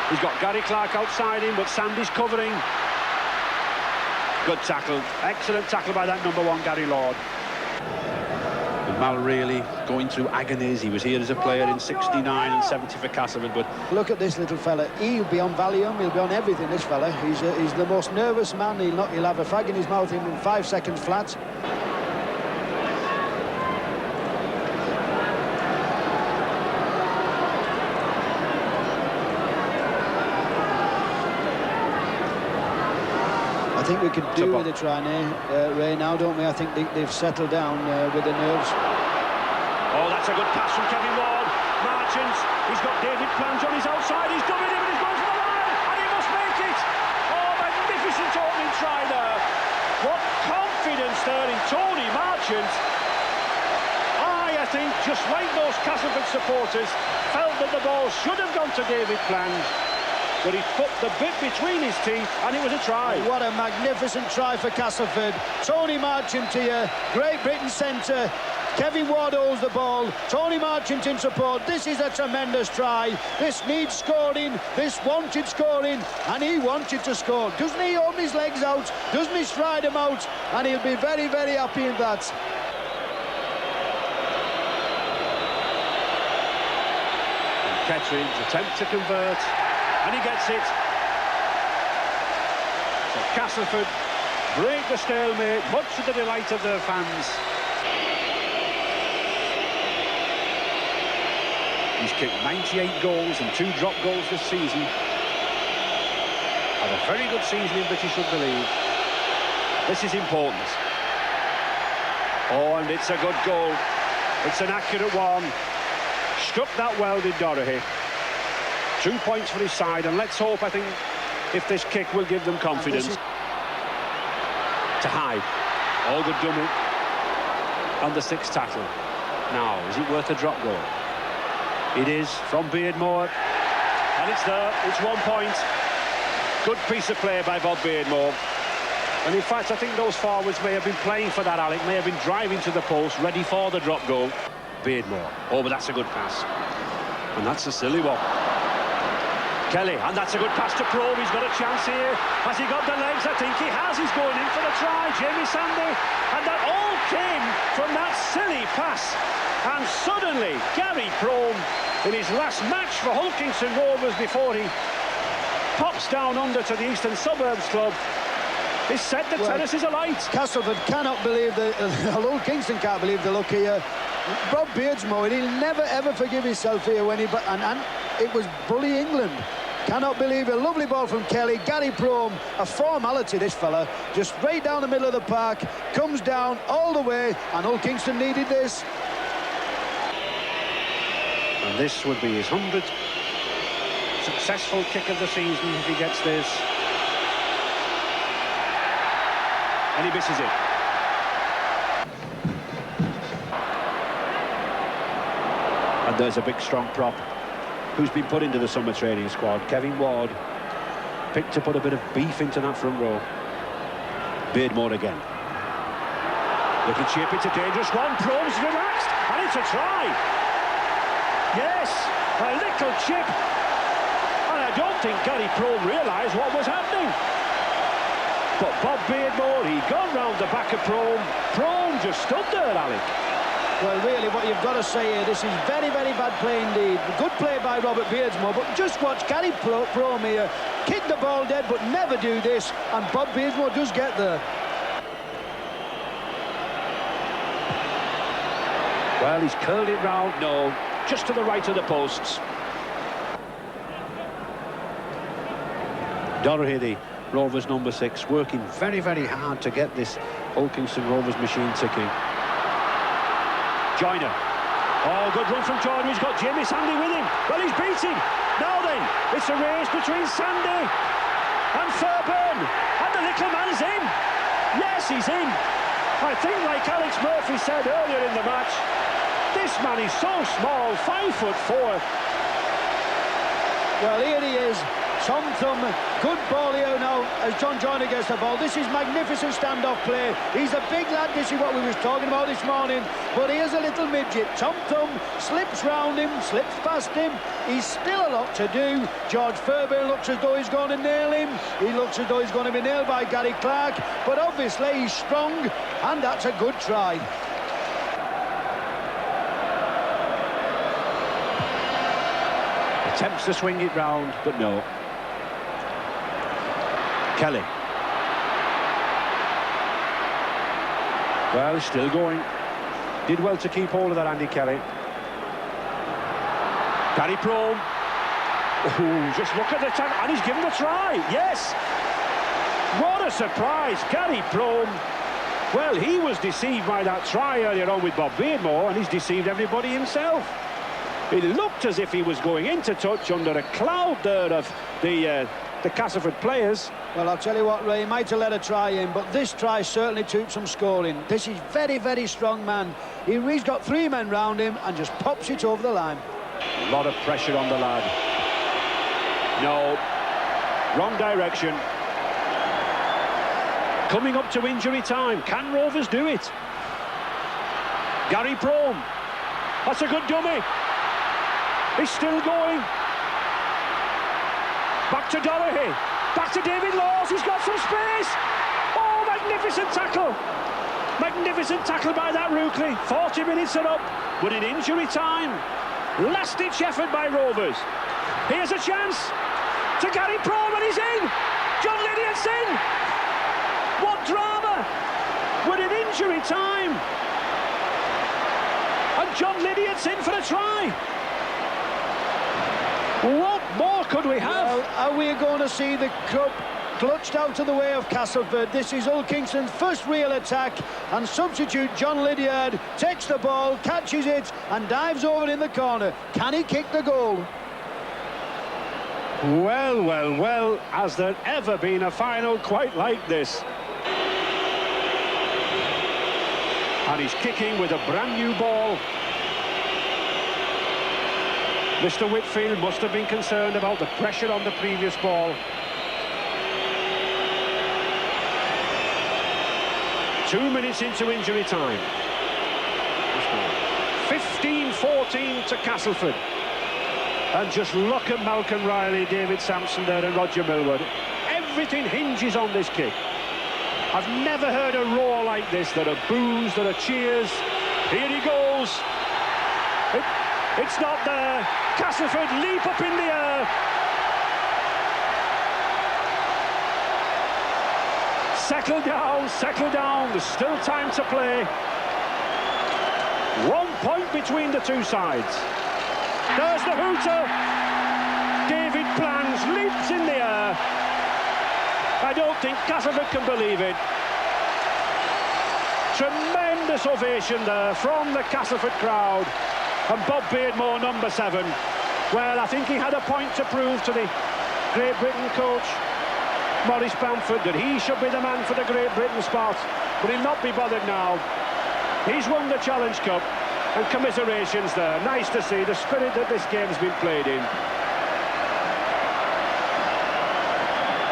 He's got Gary Clark outside him, but Sandy's covering. Good tackle. Excellent tackle by that #1, Gary Lord. And Mal really going through agonies. He was here as a player in 69 and 70 for Castleford, but... Look at this little fella. He'll be on Valium, he'll be on everything, this fella. He's the most nervous man. He'll have a fag in his mouth in 5 seconds flat. I think we could do with a try now, Ray, now, don't we? I think they've settled down with the nerves. Oh, that's a good pass from Kevin Ward. Marchant, he's got David Plange on his outside. He's done it, and he's going for the line, and he must make it. Oh, magnificent opening try there. What confidence there in Tony Marchant. I think, just like those Castleford supporters, felt that the ball should have gone to David Plange. But he put the bit between his teeth, and it was a try. What a magnificent try for Castleford. Tony Marchant here, Great Britain centre. Kevin Ward holds the ball. Tony Marchant in support. This is a tremendous try. This needs scoring. This wanted scoring, and he wanted to score. Doesn't he open his legs out? Doesn't he stride them out? And he'll be very, very happy in that. And Ketteridge attempts to convert. And he gets it. So Castleford break the stalemate, much to the delight of their fans. He's kicked 98 goals and 2 drop goals this season. Had a very good season in British Rugby League. This is important. Oh, and it's a good goal. It's an accurate one. Struck that well, did Dorahy. 2 points for his side, and let's hope, I think, if this kick will give them confidence. To Hyde. All good dummy. And the 6th tackle. Now, is it worth a drop goal? It is, from Beardmore. And it's there. It's 1 point. Good piece of play by Bob Beardmore. And in fact, I think those forwards may have been playing for that, Alec. May have been driving to the post, ready for the drop goal. Beardmore. Oh, but that's a good pass. And that's a silly one. Kelly, and that's a good pass to Probe. He's got a chance here. Has he got the legs? I think he has. He's going in for the try. Jamie Sandy. And that all came from that silly pass. And suddenly, Gary Probe, in his last match for Hull Kingston Rovers before he pops down under to the Eastern Suburbs club, is set the tennis is alight. Castleford cannot believe the Hull Kingston can't believe the look here. Bob Beardmore, he'll never ever forgive himself here when he and it was bully England. Cannot believe a lovely ball from Kelly. Gary Prome, a formality, this fella, just straight down the middle of the park, comes down all the way, and Hull Kingston needed this. And this would be his 100th successful kick of the season if he gets this. And he misses it. And there's a big strong prop who's been put into the summer training squad. Kevin Ward picked to put a bit of beef into that front row. Beardmore again. Little chip, it's a dangerous one. Probe's relaxed, and it's a try. Yes, a little chip. And I don't think Gary Probe realised what was happening. But Bob Beardmore, he got round the back of Probe. Probe just stood there, Alec. Well, really, what you've got to say here, this is very, very bad play indeed. Good play by Robert Beardsmore, but just watch Gary Prome here. Kick the ball dead, but never do this, and Bob Beardsmore does get there. Well, he's curled it round, no, just to the right of the posts. Doherty, the Rovers number 6, working very, very hard to get this Hull Kingston Rovers machine ticking. Joyner. Oh, good run from Joyner. He's got Jamie Sandy with him. Well, he's beating. Now then, it's a race between Sandy and Fairbairn. And the little man's in. Yes, he's in. I think, like Alex Murphy said earlier in the match, this man is so small, 5'4". Well, here he is. Tom Thumb, good ball here now as John Joyner gets the ball. This is magnificent standoff play. He's a big lad, this is what we was talking about this morning, but here's a little midget. Tom Thumb slips round him, slips past him. He's still a lot to do. George Fairbairn looks as though he's going to nail him. He looks as though he's going to be nailed by Gary Clark, but obviously he's strong, and that's a good try. Attempts to swing it round, but no. Kelly. Well, still going. Did well to keep hold of that, Andy Kelly. Gary Prome. Oh, just look at the time, and he's given a try. Yes. What a surprise, Gary Prome. Well, he was deceived by that try earlier on with Bob Beardmore, and he's deceived everybody himself. It looked as if he was going into touch under a cloud there of the Castleford players. Well, I'll tell you what, Ray, he might have let a try in, but this try certainly took some scoring. This is very, very strong man. He's got 3 men round him and just pops it over the line. A lot of pressure on the lad. No, wrong direction. Coming up to injury time. Can Rovers do it? Gary Prome. That's a good dummy. He's still going. Back to Doherty. Back to David Laws. He's got some space. Oh, magnificent tackle. Magnificent tackle by that Rookley. 40 minutes are up. But in injury time, last-ditch effort by Rovers. Here's a chance to Gary Prome, and he's in. John Lydiat's in. What drama. But in injury time. And John Lydiat's in for a try. What more could we have? Well, are we going to see the club clutched out of the way of Castleford? This is Hull Kingston's first real attack, and substitute John Lydiard takes the ball, catches it and dives over in the corner. Can he kick the goal? Well, well, well, has there ever been a final quite like this? And he's kicking with a brand new ball. Mr. Whitfield must have been concerned about the pressure on the previous ball. 2 minutes into injury time. 15-14 to Castleford. And just look at Malcolm Riley, David Sampson there and Roger Millward. Everything hinges on this kick. I've never heard a roar like this. There are boos, there are cheers. Here he goes. It's not there. Castleford leap up in the air. Settle down, there's still time to play. 1 point between the two sides. There's the hooter. David Plans leaps in the air. I don't think Castleford can believe it. Tremendous ovation there from the Castleford crowd. And Bob Beardmore, number 7. Well, I think he had a point to prove to the Great Britain coach, Maurice Bamford, that he should be the man for the Great Britain spot. But he'll not be bothered now. He's won the Challenge Cup, and commiserations there. Nice to see the spirit that this game's been played in.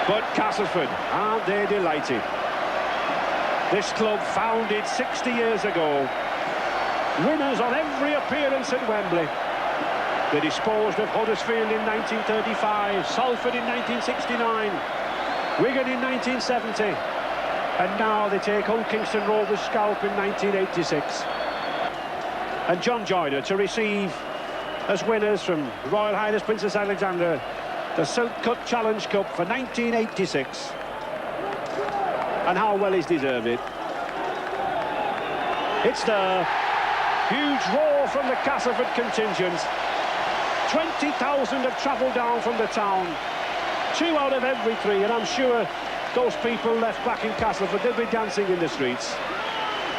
But Castleford, aren't they delighted? This club founded 60 years ago. Winners on every appearance at Wembley. They disposed of Huddersfield in 1935, Salford in 1969, Wigan in 1970, and now they take Hull Kingston Rovers scalp in 1986. And John Joyner to receive as winners from Royal Highness Princess Alexandra the Silk Cut Challenge Cup for 1986. And how well he's deserved it. It's the huge roar from the Castleford contingent. 20,000 have travelled down from the town. 2 out of every 3, and I'm sure those people left back in Castleford, they'll be dancing in the streets.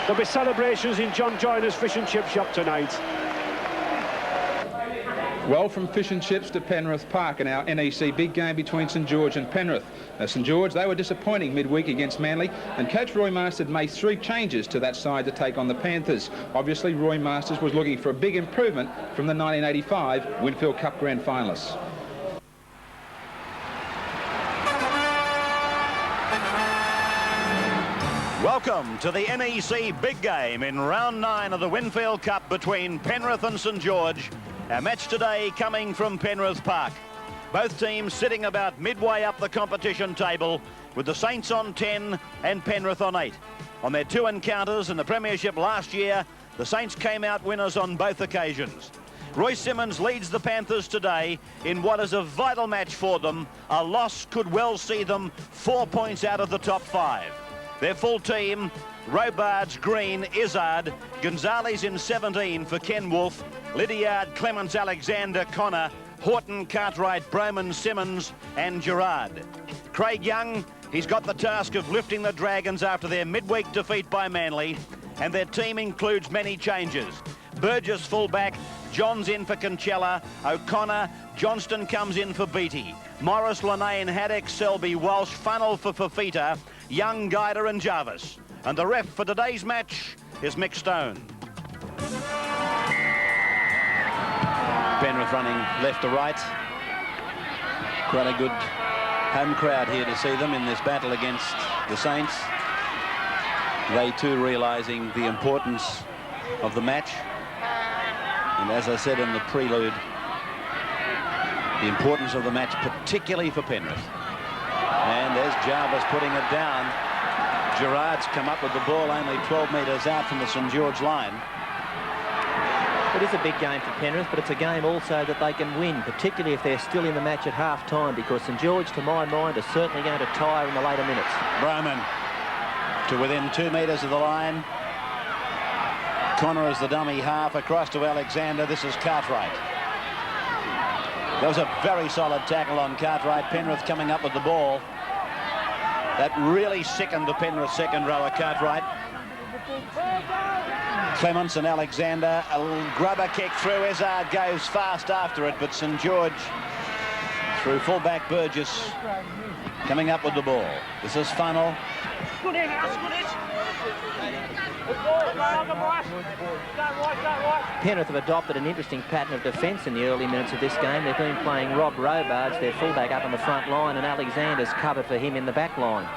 There'll be celebrations in John Joyner's fish and chip shop tonight. Well, from fish and chips to Penrith Park in our NEC big game between St George and Penrith. St George, they were disappointing midweek against Manly, and coach Roy Masters made 3 changes to that side to take on the Panthers. Obviously, Roy Masters was looking for a big improvement from the 1985 Winfield Cup grand finalists. Welcome to the NEC big game in round 9 of the Winfield Cup between Penrith and St George. Our match today coming from Penrith Park. Both teams sitting about midway up the competition table, with the Saints on 10 and Penrith on 8. On their 2 encounters in the Premiership last year, the Saints came out winners on both occasions. Roy Simmons leads the Panthers today in what is a vital match for them. A loss could well see them 4 points out of the top 5. Their full team: Robards, Green, Izzard, Gonzalez in 17 for Ken Wolfe, Lydiard, Clements, Alexander, Connor, Horton, Cartwright, Broman, Simmons and Gerard. Craig Young, he's got the task of lifting the Dragons after their midweek defeat by Manly, and their team includes many changes. Burgess fullback, Johns in for Cancella, O'Connor, Johnston comes in for Beattie, Morris, Lanane, Haddock, Selby, Walsh, Funnell for Fafita, Young, Guider and Jarvis. And the ref for today's match is Mick Stone. Penrith running left to right. Quite a good home crowd here to see them in this battle against the Saints. They too realising the importance of the match. And as I said in the prelude, the importance of the match, particularly for Penrith. And there's Jarvis putting it down. Gerard's come up with the ball only 12 metres out from the St George line. It is a big game for Penrith, but it's a game also that they can win, particularly if they're still in the match at half-time, because St George, to my mind, are certainly going to tire in the later minutes. Broman to within 2 metres of the line. Connor is the dummy half across to Alexander. This is Cartwright. That was a very solid tackle on Cartwright. Penrith coming up with the ball. That really sickened the Penrith second rower, Cartwright. Clements and Alexander, a grubber kick through. Izzard goes fast after it, but St George through fullback Burgess coming up with the ball. This is Funnell. Penrith have adopted an interesting pattern of defence in the early minutes of this game. They've been playing Rob Robards, their fullback, up on the front line, and Alexander's covered for him in the back line.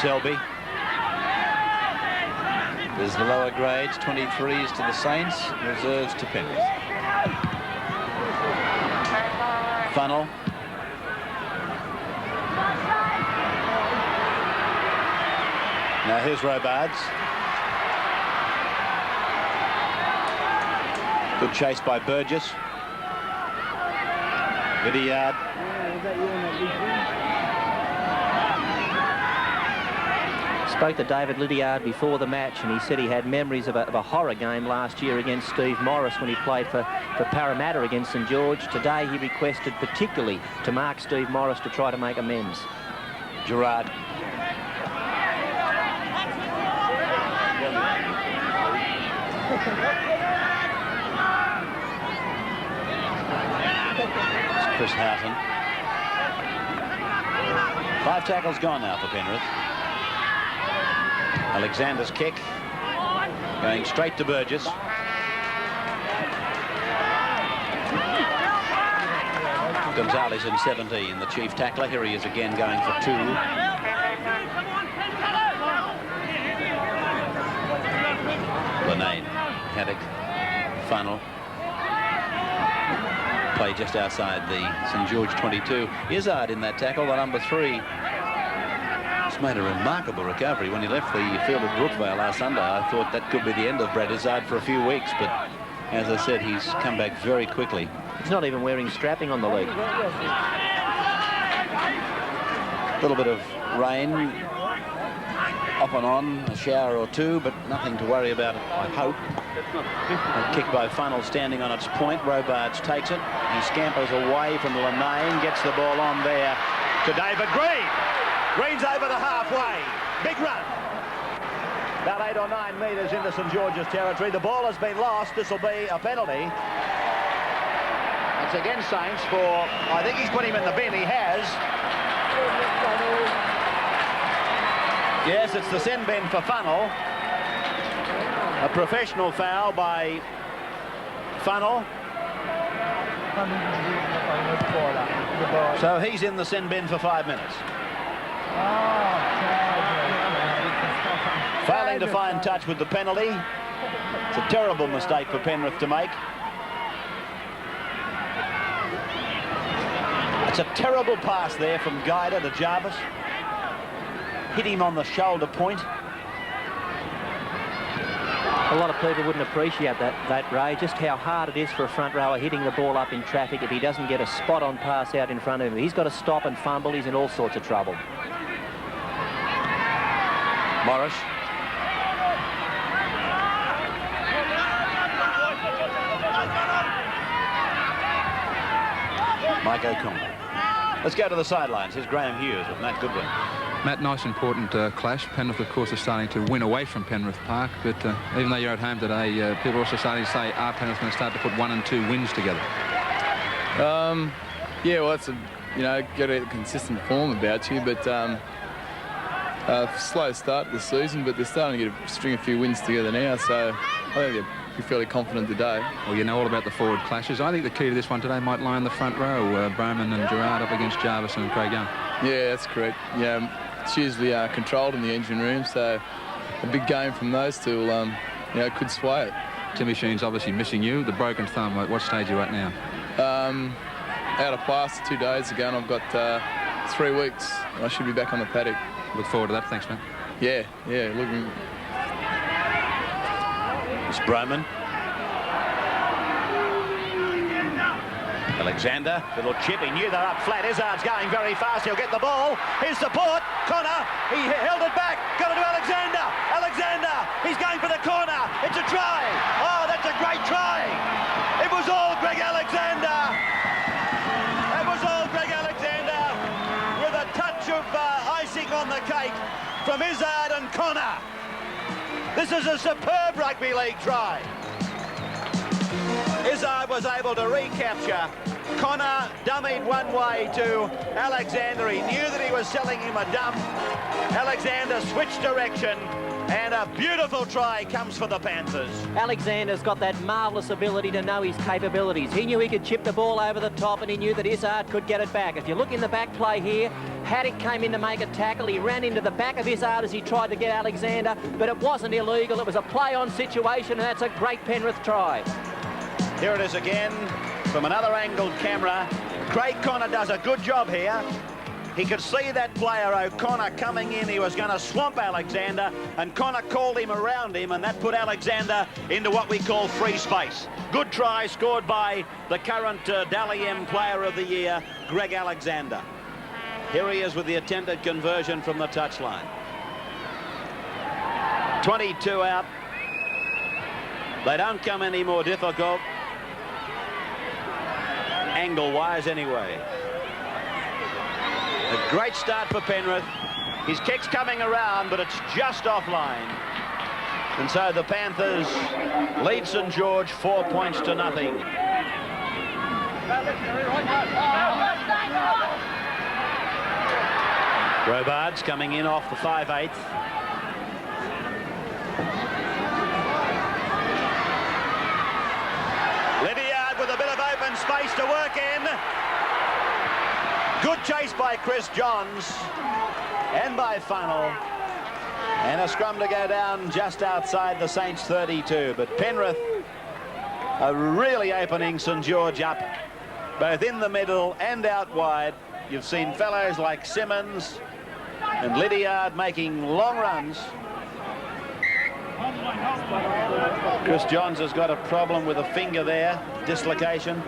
Selby. There's the lower grades, 23s to the Saints, reserves to Penrith. Funnell. Now here's Robards. Good chase by Burgess. Lydiard. Spoke to David Lydiard before the match, and he said he had memories of a horror game last year against Steve Morris when he played for Parramatta against St George. Today he requested particularly to mark Steve Morris to try to make amends. Gerard. It's Chris Houghton. 5 tackles gone now for Penrith. Alexander's kick going straight to Burgess. Gonzalez in 17, the chief tackler. Here he is again going for 2. Lanane, Haddock, Funnell. play just outside the St George 22. Izzard in that tackle, the number 3. He's made a remarkable recovery. When he left the field at Brookvale last Sunday, I thought that could be the end of Brad Izzard for a few weeks, but as I said, he's come back very quickly. He's not even wearing strapping on the leg. A little bit of rain off and on, a shower or two, but nothing to worry about, I hope. A kick by Funnell standing on its point. Robards takes it. He scampers away from Lemaine, gets the ball on there to David Green. Green's over the halfway. Big run. About 8 or 9 metres into St George's territory. The ball has been lost. This will be a penalty. It's against Saints for, I think he's put him in the bin. He has. Yes, it's the sin bin for Funnell. A professional foul by Funnell. So he's in the sin bin for 5 minutes. Failing to find touch with the penalty. It's a terrible mistake for Penrith to make. It's a terrible pass there from Guida to Jarvis. Hit him on the shoulder point. A lot of people wouldn't appreciate that, Ray, just how hard it is for a front rower hitting the ball up in traffic if he doesn't get a spot-on pass out in front of him. He's got to stop and fumble. He's in all sorts of trouble. Morris. Mike O'Connor. Let's go to the sidelines. Here's Graham Hughes with Matt Goodwin. Matt, nice important clash. Penrith, of course, are starting to win away from Penrith Park, but even though you're at home today, people are also starting to say, are Penrith going to start to put 1 and 2 wins together? Yeah, well, it's get a consistent form about you, but slow start to the season, but they're starting to string a few wins together now, so I think they're fairly confident today. Well, you know all about the forward clashes. I think the key to this one today might lie in the front row. Bowman and Gerard up against Jarvis and Craig Young. Yeah, that's correct. Yeah, it's usually controlled in the engine room, so a big game from those two will, could sway it. Timmy Sheen's obviously missing you. The broken thumb, at what stage are you at now? Out of class 2 days ago, and I've got 3 weeks. I should be back on the paddock. Look forward to that. Thanks, man. Yeah, looking. It's Broman. Alexander, little chip. He knew they're up flat. Izzard's going very fast. He'll get the ball. His support. Connor. He held it back. Got it to Alexander. Alexander. He's going for the corner. It's a try. Oh, that's a great try. It was all Greg Alexander. It was all Greg Alexander with a touch of icing on the cake from Izzard and Connor. This is a superb rugby league try. Izzard was able to recapture. Connor dummied one way to Alexander. He knew that he was selling him a dump. Alexander switched direction, and a beautiful try comes for the Panthers. Alexander's got that marvellous ability to know his capabilities. He knew he could chip the ball over the top, and he knew that Izzard could get it back. If you look in the back play here, Haddock came in to make a tackle. He ran into the back of Izzard as he tried to get Alexander, but it wasn't illegal. It was a play-on situation, and that's a great Penrith try. Here it is again from another angled camera. Craig Connor does a good job here. He could see that player O'Connor coming in. He was going to swamp Alexander, and Connor called him around him, and that put Alexander into what we call free space. Good try scored by the current Dally M Player of the Year, Greg Alexander. Here he is with the attempted conversion from the touchline. 22 out. They don't come any more difficult. Angle-wise anyway. A great start for Penrith. His kick's coming around, but it's just offline. And so the Panthers lead St George 4 points to nothing. Robards coming in off the 5/8. Lydiard with a bit of open space to work in. Good chase by Chris Johns and by Funnell. And a scrum to go down just outside the Saints 32. But Penrith are really opening St George up both in the middle and out wide. You've seen fellows like Simmons and Lydiard making long runs. Chris Johns has got a problem with a finger there, dislocation.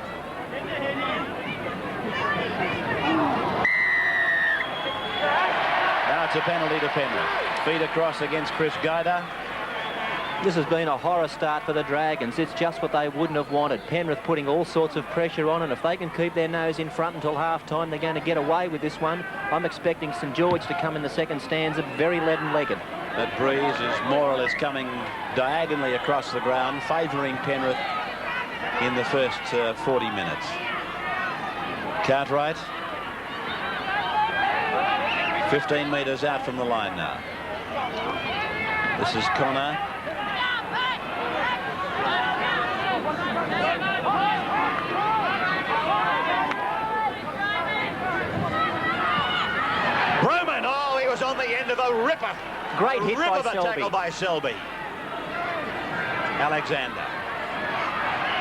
Now it's a penalty to Penrith. Feed across against Chris Guida. This has been a horror start for the Dragons. It's just what they wouldn't have wanted. Penrith putting all sorts of pressure on, and if they can keep their nose in front until half-time, they're going to get away with this one. I'm expecting St George to come in the second stanza very leaden-legged. That breeze is more or less coming diagonally across the ground, favouring Penrith in the first 40 minutes. Cartwright, 15 metres out from the line now. This is Connor. Broman, oh, he was on the end of a ripper. Great hit by Selby. Tackle by Selby. Alexander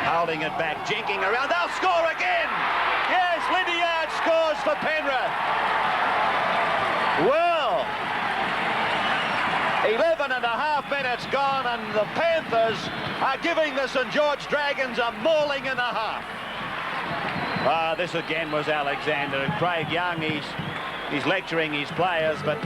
holding it back, jinking around. They'll score again. Yes, Lydiard scores for Penrith. Well, 11 and a half minutes gone, and the Panthers are giving the St George Dragons a mauling and a half. This again was Alexander. Craig Young, he's lecturing his players, but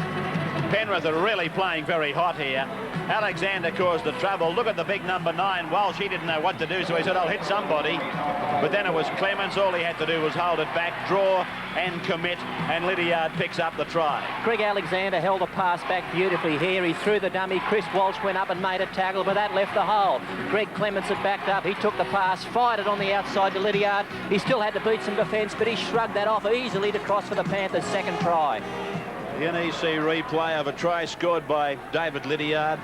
Penrith are really playing very hot here. Alexander caused the trouble. Look at the big number 9. Walsh, he didn't know what to do, so he said, I'll hit somebody. But then it was Clements. All he had to do was hold it back, draw and commit, and Lydiard picks up the try. Greg Alexander held the pass back beautifully here. He threw the dummy. Chris Walsh went up and made a tackle, but that left the hole. Greg Clements had backed up. He took the pass, fired it on the outside to Lydiard. He still had to beat some defence, but he shrugged that off easily to cross for the Panthers' second try. The NEC replay of a try scored by David Lydiard.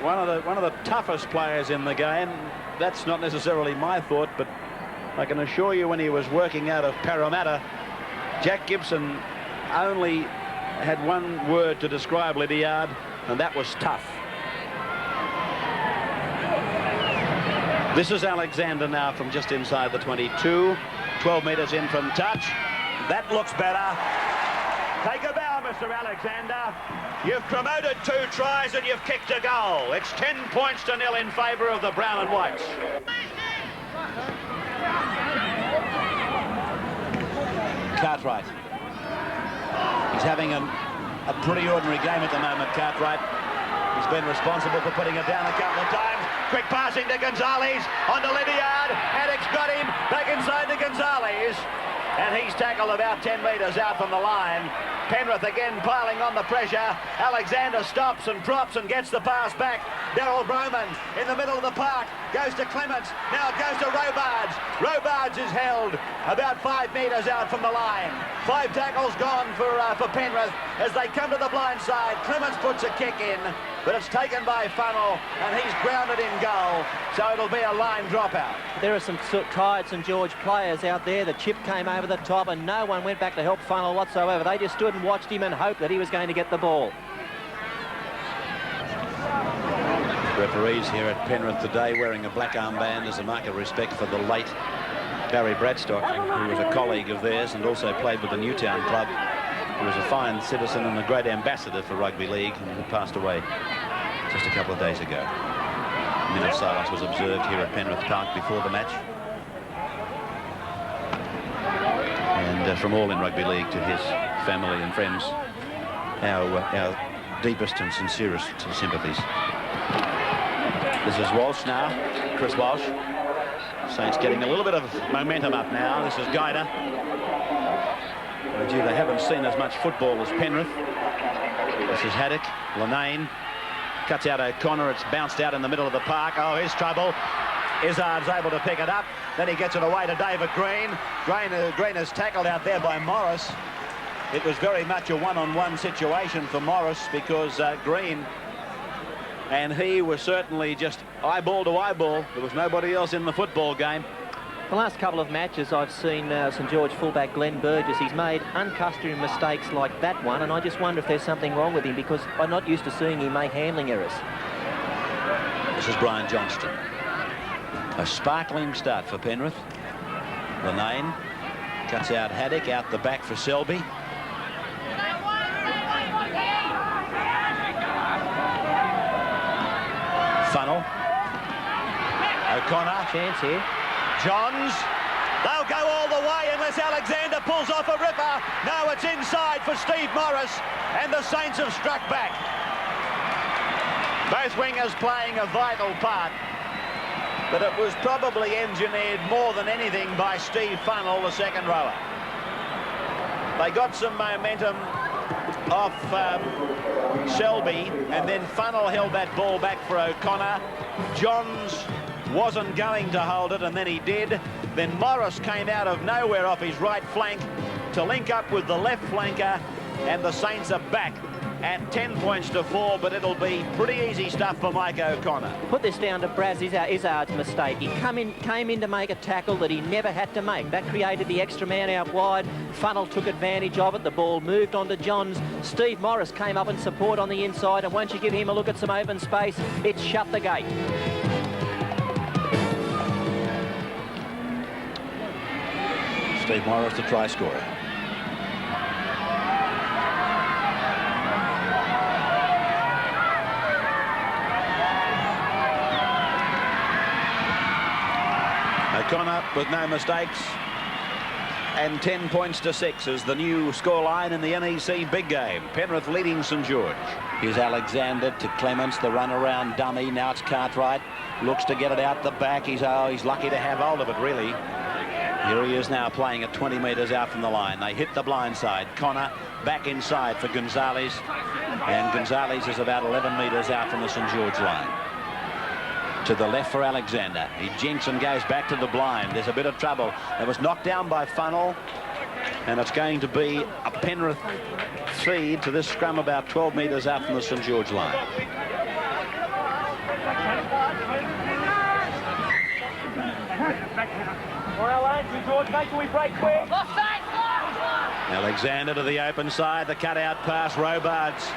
One of the toughest players in the game. That's not necessarily my thought, but I can assure you when he was working out of Parramatta, Jack Gibson only had one word to describe Lydiard, and that was tough. This is Alexander now from just inside the 22. 12 metres in from touch. That looks better. Take a bow, Mr. Alexander. You've promoted 2 tries and you've kicked a goal. It's 10 points to 0 in favour of the brown and whites. Cartwright. He's having a pretty ordinary game at the moment, Cartwright. He's been responsible for putting it down a couple of times. Quick passing to Gonzalez, onto Lydiard. Haddock's got him, back inside to Gonzalez. And he's tackled about 10 metres out from the line. Penrith again piling on the pressure. Alexander stops and props and gets the pass back. Daryl Broman in the middle of the park. Goes to Clements. Now it goes to Robards. Robards is held about 5 metres out from the line. 5 tackles gone for Penrith as they come to the blind side. Clements puts a kick in, but it's taken by Funnell, and he's grounded in goal, so it'll be a line dropout. There are some tired St George players out there. The chip came over the top and no one went back to help Funnell whatsoever. They just stood and watched him and hoped that he was going to get the ball. Referees here at Penrith today wearing a black armband as a mark of respect for the late Barry Bradstock, who was a colleague of theirs and also played with the Newtown club. He was a fine citizen and a great ambassador for Rugby League, and passed away just a couple of days ago. A minute of silence was observed here at Penrith Park before the match. And from all in Rugby League to his family and friends, our deepest and sincerest sympathies. This is Walsh now, Chris Walsh. Saints getting a little bit of momentum up now. This is Guida. Gee, they haven't seen as much football as Penrith. This is Haddock. Linane cuts out O'Connor. It's bounced out in the middle of the park. Oh, here's trouble. Izzard's able to pick it up. Then he gets it away to David Green. Green is tackled out there by Morris. It was very much a one-on-one situation for Morris because Green and he were certainly just eyeball to eyeball. There was nobody else in the football game. The last couple of matches I've seen St George fullback Glenn Burgess. He's made uncustomary mistakes like that one, and I just wonder if there's something wrong with him because I'm not used to seeing him make handling errors. This is Brian Johnston. A sparkling start for Penrith. Linane Cuts out Haddock, out the back for Selby. Funnel. O'Connor. Chance here. Johns. They'll go all the way unless Alexander pulls off a ripper. No, it's inside for Steve Morris, and the Saints have struck back. Both wingers playing a vital part, but it was probably engineered more than anything by Steve Funnel, the second rower. They got some momentum off Selby, and then Funnel held that ball back for O'Connor. Johns wasn't going to hold it, and then he did. Then Morris came out of nowhere off his right flank to link up with the left flanker, and the Saints are back at 10 points to 4, but it'll be pretty easy stuff for Mike O'Connor. Put this down to Braz Izzard's mistake. He came in to make a tackle that he never had to make. That created the extra man out wide. Funnel took advantage of it. The ball moved on to Johns. Steve Morris came up in support on the inside, and once you give him a look at some open space, it's shut the gate. Steve Morris, the try scorer. O'Connor with no mistakes, and 10 points to 6 is the new scoreline in the NEC big game. Penrith leading St George. Here's Alexander to Clements, the run around dummy. Now it's Cartwright, looks to get it out the back. He's lucky to have hold of it, really. Here he is now playing at 20 metres out from the line. They hit the blind side. Connor back inside for Gonzalez, and Gonzalez is about 11 metres out from the St George line. To the left for Alexander. He jinks and goes back to the blind. There's a bit of trouble. It was knocked down by Funnel, and it's going to be a Penrith feed to this scrum about 12 metres out from the St George line. Alexander to the open side. The cutout pass. Robards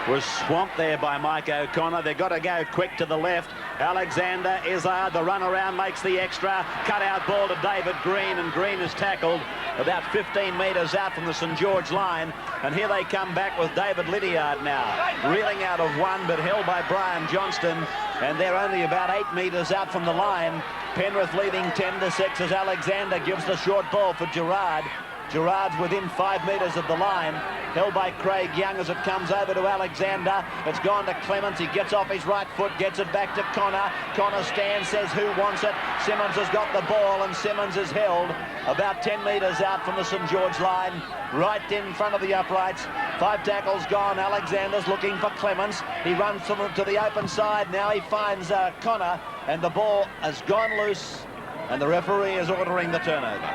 was swamped there by Mike O'Connor. They've got to go quick to the left. Alexander, Izzard, the run around makes the extra. Cut out ball to David Green, and Green is tackled about 15 metres out from the St George line. And here they come back with David Lydiard now, reeling out of one, but held by Brian Johnston. And they're only about 8 metres out from the line. Penrith leading 10-6 as Alexander gives the short ball for Gerard. Gerard's within 5 metres of the line, held by Craig Young as it comes over to Alexander. It's gone to Clements. He gets off his right foot, gets it back to Connor. Connor stands, says who wants it. Simmons has got the ball, and Simmons is held about 10 metres out from the St George line, right in front of the uprights. 5 tackles gone. Alexander's looking for Clements. He runs to the open side. Now he finds Connor, and the ball has gone loose, and the referee is ordering the turnover.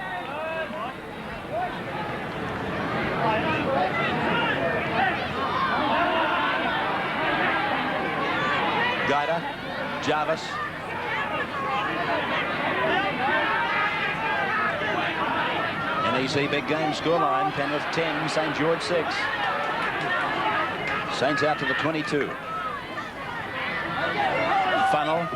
Guida, Jarvis. NEC big game scoreline. Penrith 10, St George 6. Saints out to the 22. Funnel.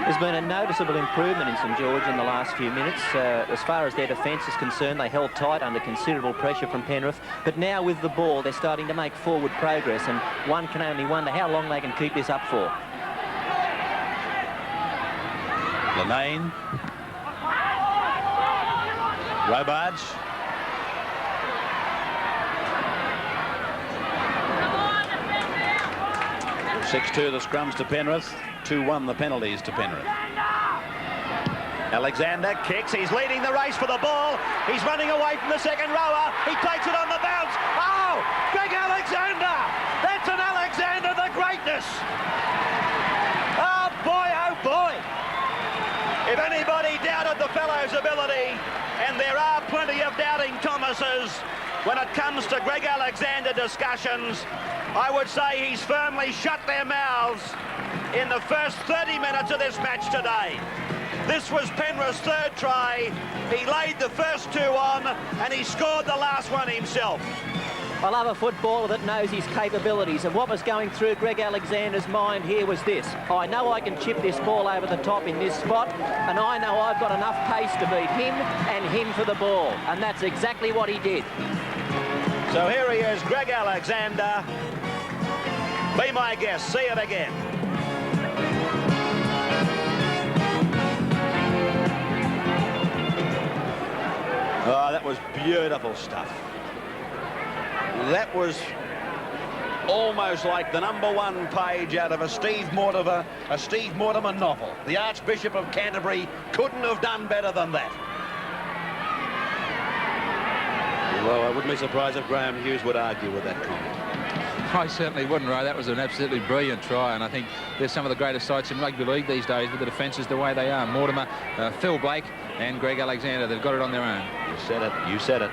There's been a noticeable improvement in St George in the last few minutes. As far as their defence is concerned, they held tight under considerable pressure from Penrith. But now with the ball, they're starting to make forward progress, and one can only wonder how long they can keep this up for. Lanane. Robards. (6-2) the scrums to Penrith. 2-1 the penalties to Penrith. Alexander kicks. He's leading the race for the ball. He's running away from the second rower. He takes it on the bounce. Oh, Greg Alexander! That's an Alexander the greatness. Oh boy, oh boy. If anybody doubted the fellow's ability, and there are plenty of doubting Thomases when it comes to Greg Alexander discussions, I would say he's firmly shut their mouths in the first 30 minutes of this match today. This was Penrith's third try. He laid the first 2 on, and he scored the last one himself. I love a footballer that knows his capabilities, and what was going through Greg Alexander's mind here was this: I know I can chip this ball over the top in this spot, and I know I've got enough pace to beat him and him for the ball, and that's exactly what he did. So here he is, Greg Alexander. Be my guest, see it again. Oh, that was beautiful stuff. That was almost like the #1 page out of a Steve Mortimer novel. The Archbishop of Canterbury couldn't have done better than that. Well, I wouldn't be surprised if Graham Hughes would argue with that comment. I certainly wouldn't, Ray. That was an absolutely brilliant try, and I think there's some of the greatest sights in rugby league these days with the defences the way they are. Mortimer, Phil Blake and Greg Alexander, they've got it on their own. You said it, you said it.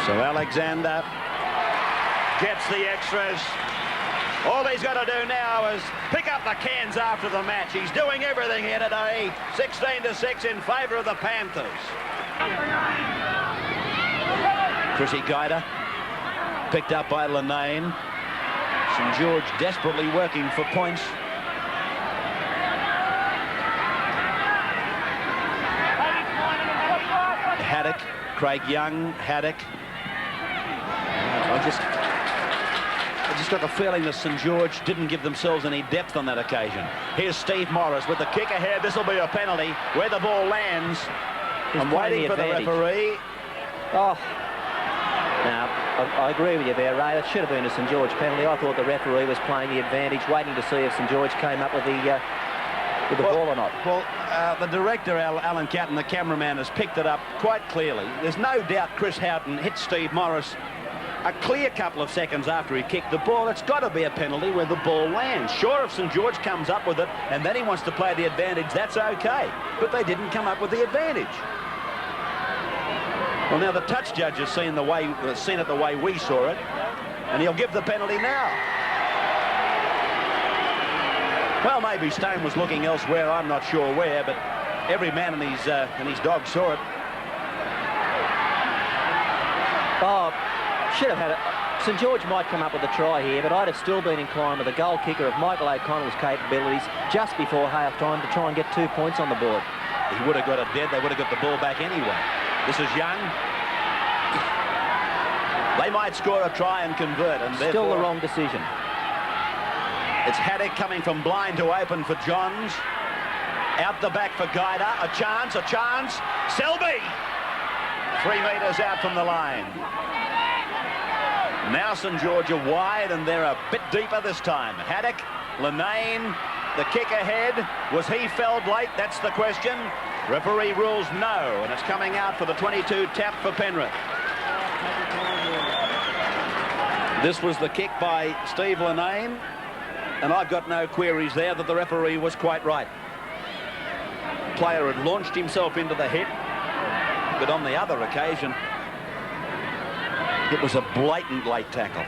So Alexander gets the extras. All he's got to do now is pick up the cans after the match. He's doing everything here today. 16-6 in favour of the Panthers. Chrissy Guida picked up by Linane. St George desperately working for points. Haddock, Craig Young, Haddock. I just got the feeling that St George didn't give themselves any depth on that occasion. Here's Steve Morris with the kick ahead. This will be a penalty. Where the ball lands, I'm waiting for the referee. Oh, now I agree with you there, Ray. It should have been a St George penalty. I thought the referee was playing the advantage, waiting to see if St George came up with the ball or not. Well, the director, Alan Catton, the cameraman, has picked it up quite clearly. There's no doubt Chris Houghton hit Steve Morris a clear couple of seconds after he kicked the ball. It's got to be a penalty where the ball lands. Sure, if St George comes up with it and then he wants to play the advantage, that's okay. But they didn't come up with the advantage. Well, now the touch judge has seen it the way we saw it, and he'll give the penalty now. Well, maybe Stone was looking elsewhere. I'm not sure where, but every man and his dog saw it. Oh, should have had it. St George might come up with a try here, but I'd have still been inclined with the goal kicker of Michael O'Connell's capabilities just before half-time to try and get 2 points on the board. He would have got it dead. They would have got the ball back anyway. This is Young. They might score a try and convert, and still the wrong decision. It's Haddock coming from blind to open for Johns. Out the back for Guida. A chance, a chance. Selby! 3 metres out from the line. Now St George are wide, and they're a bit deeper this time. Haddock, Linane, the kick ahead. Was he felled late? That's the question. Referee rules no, and it's coming out for the 22 tap for Penrith. This was the kick by Steve Linane, and I've got no queries there that the referee was quite right. Player had launched himself into the hit, but on the other occasion, it was a blatant late tackle.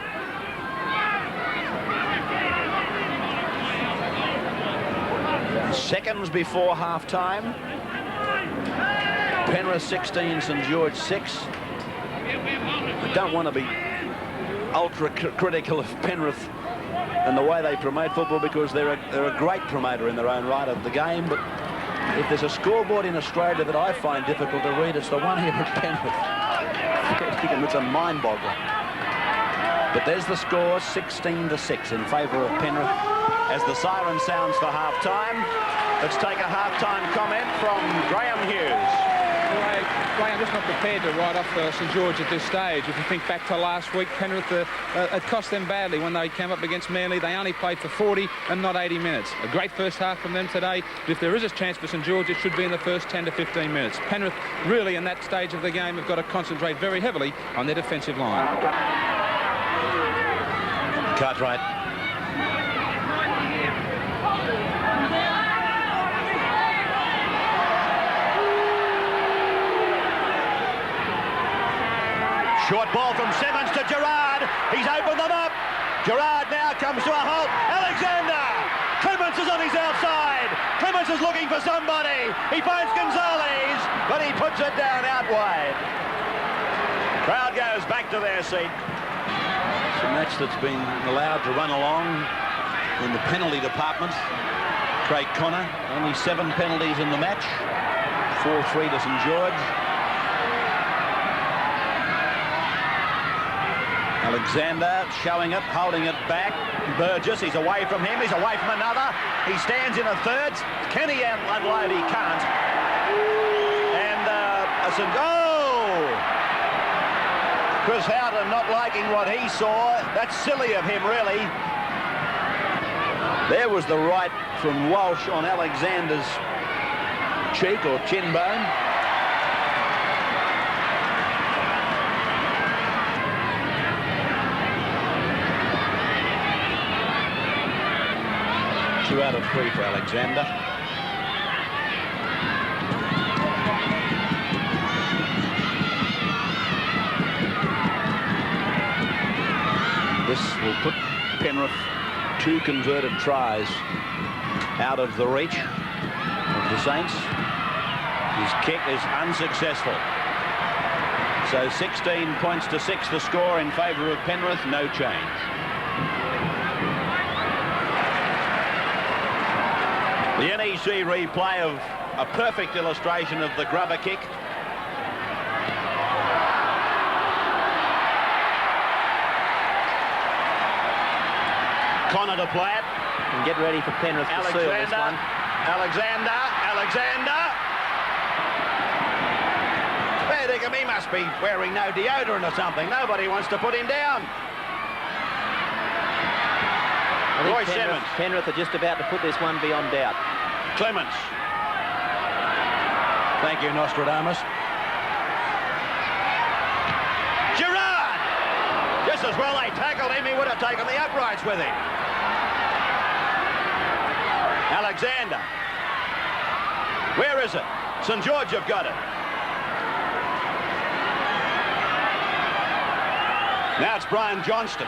Seconds before half-time. Penrith 16, St George 6. I don't want to be ultra critical of Penrith and the way they promote football, because they're a great promoter in their own right of the game, but if there's a scoreboard in Australia that I find difficult to read, it's the one here at Penrith. It's a mind-boggler. But there's the score, 16-6 in favour of Penrith as the siren sounds for half-time. Let's take a half-time comment from Graham Hughes. Ray, I'm just not prepared to write off St George at this stage. If you think back to last week, Penrith, it cost them badly when they came up against Manly. They only played for 40 and not 80 minutes. A great first half from them today. But if there is a chance for St George, it should be in the first 10 to 15 minutes. Penrith, really, in that stage of the game, have got to concentrate very heavily on their defensive line. Cartwright. Short ball from Simmons to Gerard. He's opened them up. Gerard now comes to a halt. Alexander! Clements is on his outside. Clements is looking for somebody. He finds Gonzalez, but he puts it down out wide. Crowd goes back to their seat. It's a match that's been allowed to run along in the penalty department. Craig Connor, only 7 penalties in the match. 4-3 to St George. Alexander showing it, holding it back. Burgess, he's away from him, he's away from another. He stands in a third. Can he unload? He can't. And Chris Houghton not liking what he saw. That's silly of him, really. There was the right from Walsh on Alexander's cheek or chin bone. Two out of 3 for Alexander. This will put Penrith 2 converted tries out of the reach of the Saints. His kick is unsuccessful. So 16 points to 6 the score in favour of Penrith, no change. The NEC replay of a perfect illustration of the grubber kick. Connor to play it. And get ready for Penrith to seal this one. Alexander. They think he must be wearing no deodorant or something. Nobody wants to put him down. Roy Simmons. Penrith are just about to put this one beyond doubt. Clements. Thank you, Nostradamus. Gerard! Just as well they tackled him, he would have taken the uprights with him. Alexander. Where is it? St George have got it. Now it's Brian Johnston.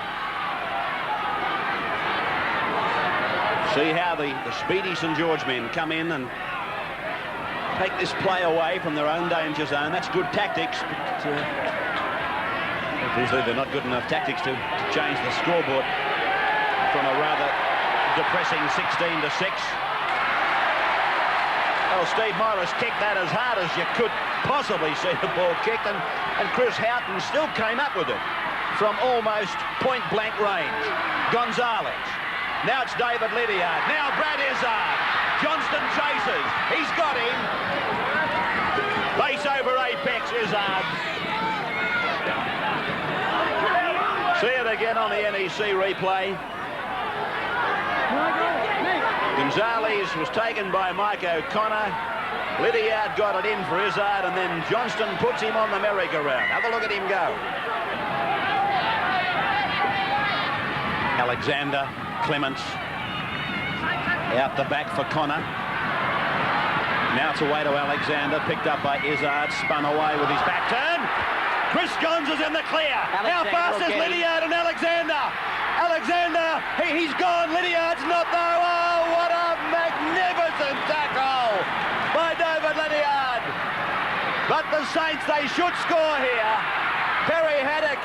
See how the speedy St George men come in and take this play away from their own danger zone. That's good tactics, but obviously they're not good enough tactics to change the scoreboard from a rather depressing 16 to 6. Well, Steve Morris kicked that as hard as you could possibly see the ball kicked, and Chris Houghton still came up with it from almost point-blank range. Gonzalez. Now it's David Lydiard. Now Brad Izzard. Johnston chases. He's got him. Base over apex, Izzard. See it again on the NEC replay. Gonzalez was taken by Mike O'Connor. Lydiard got it in for Izzard, and then Johnston puts him on the merry-go-round. Have a look at him go. Alexander. Clements out the back for Connor. Now it's away to Alexander, picked up by Izzard, spun away with his back turn. Chris Johns is in the clear. How fast is Lydiard and Alexander? Alexander, he's gone. Lydiard's not though. Oh, what a magnificent tackle by David Lydiard. But the Saints, they should score here. Perry Haddock,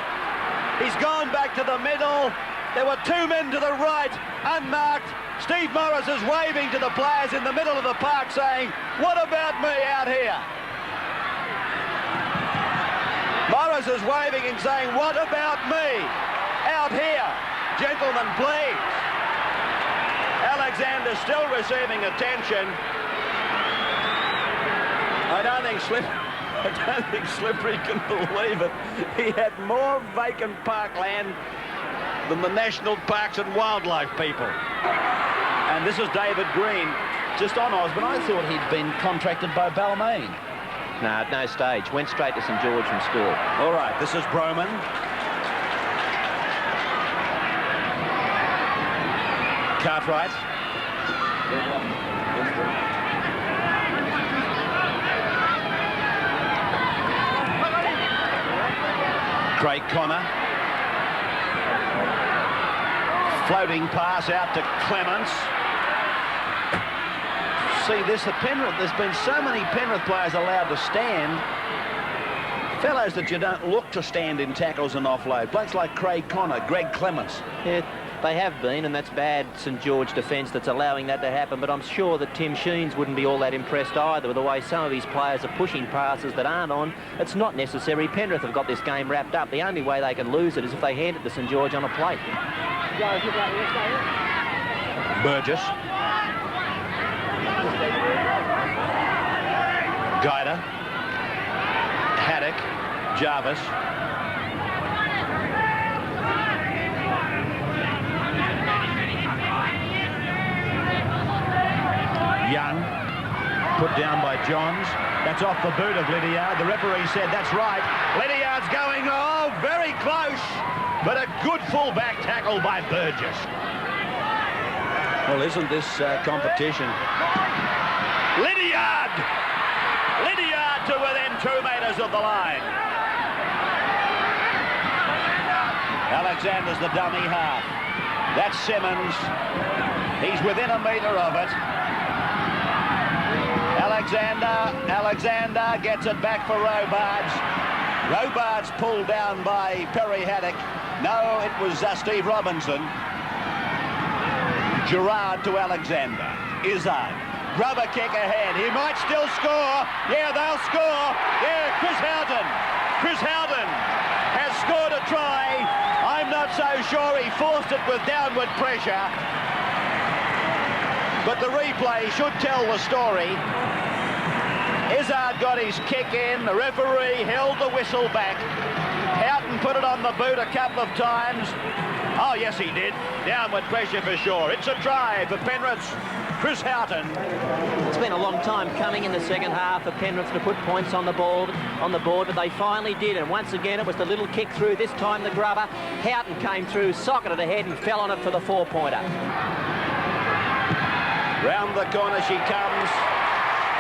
he's gone back to the middle. There were 2 men to the right, unmarked. Steve Morris is waving to the players in the middle of the park saying, what about me out here? Morris is waving and saying, what about me out here? Gentlemen, please. Alexander still receiving attention. I don't think Slippery can believe it. He had more vacant parkland than the National Parks and Wildlife people. And this is David Green, just on Osborne. I thought he'd been contracted by Balmain. No, at no stage. Went straight to St George from school. All right, this is Broman. Cartwright. Craig Connor. Floating pass out to Clements. See this at Penrith. There's been so many Penrith players allowed to stand Fellows that you don't look to stand in tackles and offload. Blokes like Craig Connor, Greg Clements. Yeah, they have been, and that's bad St George defence that's allowing that to happen. But I'm sure that Tim Sheens wouldn't be all that impressed either with the way some of his players are pushing passes that aren't on. It's not necessary. Penrith have got this game wrapped up. The only way they can lose it is if they hand it to St George on a plate. Burgess. Guida. Haddock. Jarvis. Young. Put down by Johns. That's off the boot of Lydiard. The referee said that's right. Lydiard's going, oh, very close. But a good full-back tackle by Burgess. Well, isn't this competition? Lydiard! Lydiard to within 2 metres of the line. Alexander's the dummy half. That's Simmons. He's within a metre of it. Alexander gets it back for Robards. Robards pulled down by Perry Haddock. No, it was Steve Robinson. Gerard to Alexander. Izzard. Rubber kick ahead. He might still score. Yeah, they'll score. Yeah, Chris Houghton. Chris Houghton has scored a try. I'm not so sure he forced it with downward pressure. But the replay should tell the story. Izzard got his kick in. The referee held the whistle back. Houghton put it on the boot a couple of times. Oh, yes, he did. Downward pressure for sure. It's a try for Penrith's Chris Houghton. It's been a long time coming in the second half for Penrith to put points on the board, but they finally did. And once again, it was the little kick through. This time the grubber. Houghton came through, socketed ahead and fell on it for the 4-pointer. Round the corner she comes.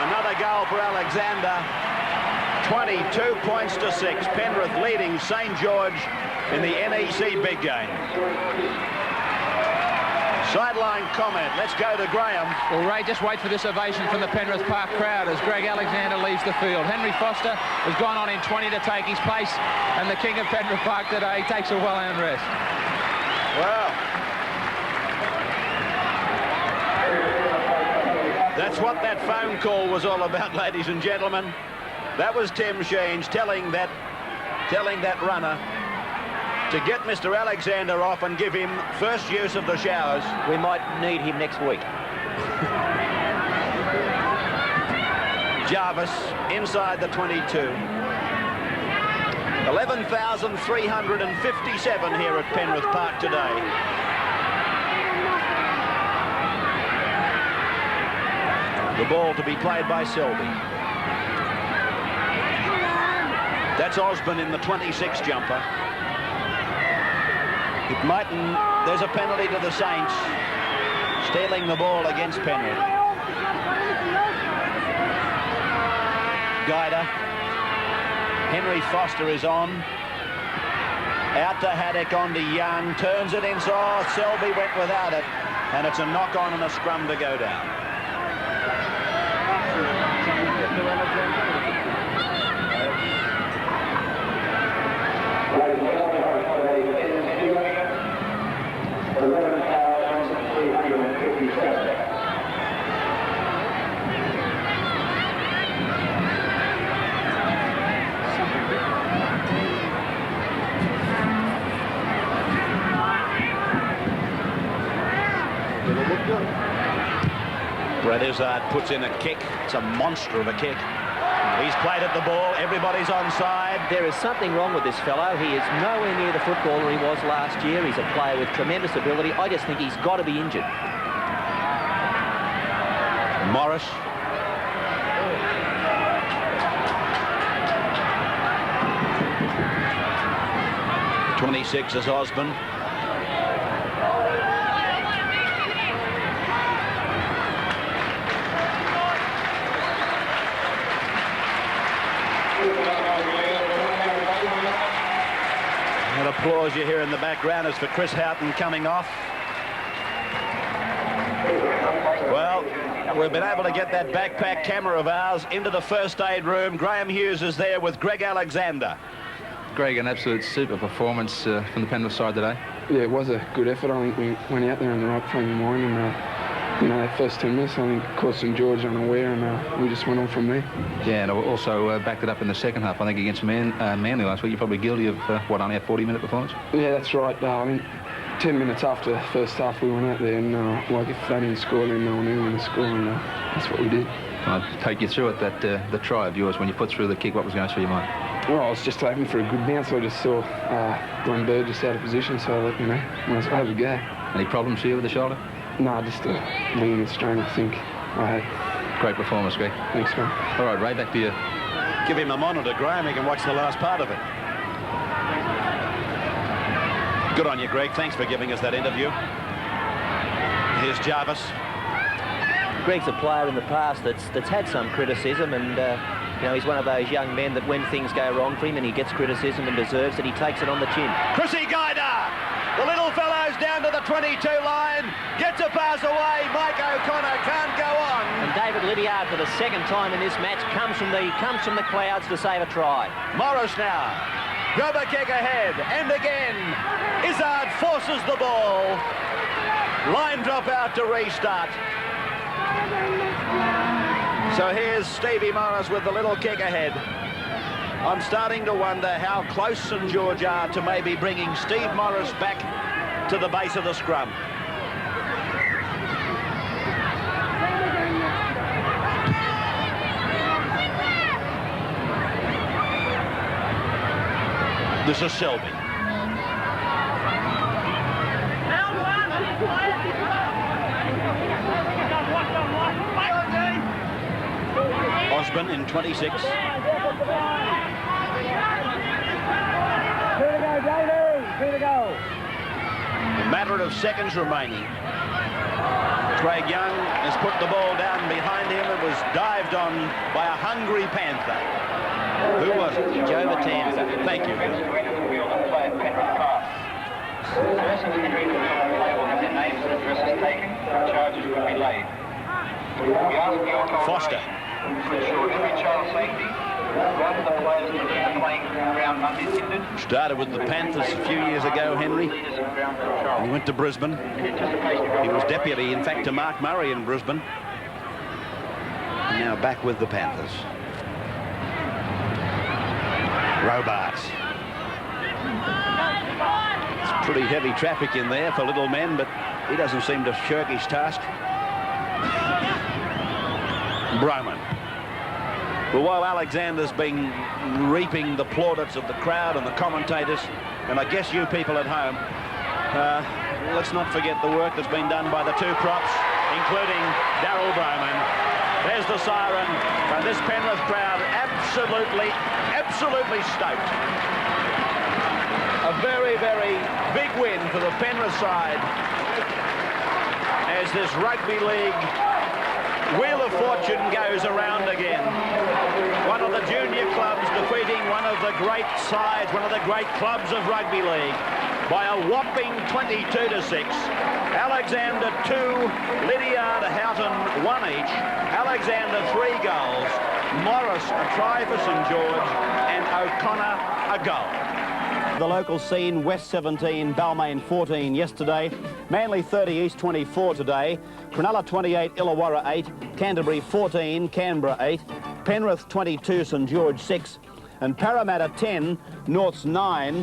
Another goal for Alexander. 22 points to 6. Penrith leading St George in the NEC big game. Sideline comment. Let's go to Graham. Well, Ray, just wait for this ovation from the Penrith Park crowd as Greg Alexander leaves the field. Henry Foster has gone on in 20 to take his place, and the king of Penrith Park today takes a well-earned rest. Well, that's what that phone call was all about, ladies and gentlemen. That was Tim Sheens telling that runner to get Mr. Alexander off and give him first use of the showers. We might need him next week. Jarvis inside the 22. 11,357 here at Penrith Park today. The ball to be played by Selby. That's Osborne in the 26 jumper. It mightn't. There's a penalty to the Saints. Stealing the ball against Penrith. Guida. Henry Foster is on. Out to Haddock, on to Young. Turns it inside. Selby went without it. And it's a knock-on and a scrum to go down. Brett Izzard puts in a kick. It's a monster of a kick. He's played at the ball. Everybody's onside. There is something wrong with this fellow. He is nowhere near the footballer he was last year. He's a player with tremendous ability. I just think he's got to be injured. Morris. '26 is Osborne. That applause you hear in the background is for Chris Houghton coming off. Well, We've been able to get that backpack camera of ours into the first aid room. Graham Hughes is there with Greg Alexander. Greg, an absolute super performance from the Penrith side today. Yeah, it was a good effort. I think we went out there in the right frame of mind, and you know, that first 10 minutes, I think caught St George unaware, and we just went on from there. Yeah, and also backed it up in the second half. I think against Manly last week, you're probably guilty of only a 40-minute performance. Yeah, that's right. I think 10 minutes after the first half, we went out there, and like if they didn't score, then no one knew when to score, and that's what we did. I'll take you through it, the try of yours when you put through the kick. What was going through your mind? Well, I was just hoping for a good bounce. I just saw Glenn Bird just out of position, so you know, I was over to go. Any problems here with the shoulder? No, just a ligament strain, I think I had. Great performance, Greg. Thanks, man. All right, Ray, back to you. Give him a monitor, Graham. He can watch the last part of it. Good on you, Greg. Thanks for giving us that interview. Here's Jarvis. Greg's a player in the past that's had some criticism, and you know, he's one of those young men that when things go wrong for him and he gets criticism and deserves it, he takes it on the chin. Chrissy Guider, the little fellow's down to the 22 line, gets a pass away. Mike O'Connor can't go on. And David Lydiard, for the second time in this match, comes from the clouds to save a try. Morris now, grab a kick ahead, and again, Izzard forces the ball. Line drop out to restart. So here's Stevie Morris with the little kick ahead. I'm starting to wonder how close St George are to maybe bringing Steve Morris back to the base of the scrum. This is Selby. Osborne in 26. Here to go, Davey. Here to go. A matter of seconds remaining. Craig Young has put the ball down behind him. It was dived on by a hungry Panther. Who was it? Joe Batanza. Thank you. Foster. Started with the Panthers a few years ago, Henry. He went to Brisbane. He was deputy, in fact, to Mark Murray in Brisbane. And now back with the Panthers. Robarts. It's pretty heavy traffic in there for little men, but he doesn't seem to shirk his task. Broman. Well, while Alexander's been reaping the plaudits of the crowd and the commentators, and I guess you people at home, let's not forget the work that's been done by the two props, including Darryl Broman. There's the siren, and this Penrith crowd absolutely stoked. A very, very big win for the Penrith side as this Rugby League Wheel of Fortune goes around again. One of the junior clubs defeating one of the great sides, one of the great clubs of Rugby League by a whopping 22-6. Alexander 2, Lydiard, Houghton 1 each. Alexander 3 goals. Morris a try for St George and O'Connor a goal. The local scene, West 17, Balmain 14 yesterday, Manly 30, East 24 today, Cronulla 28, Illawarra 8, Canterbury 14, Canberra 8, Penrith 22, St George 6, and Parramatta 10, Norths 9.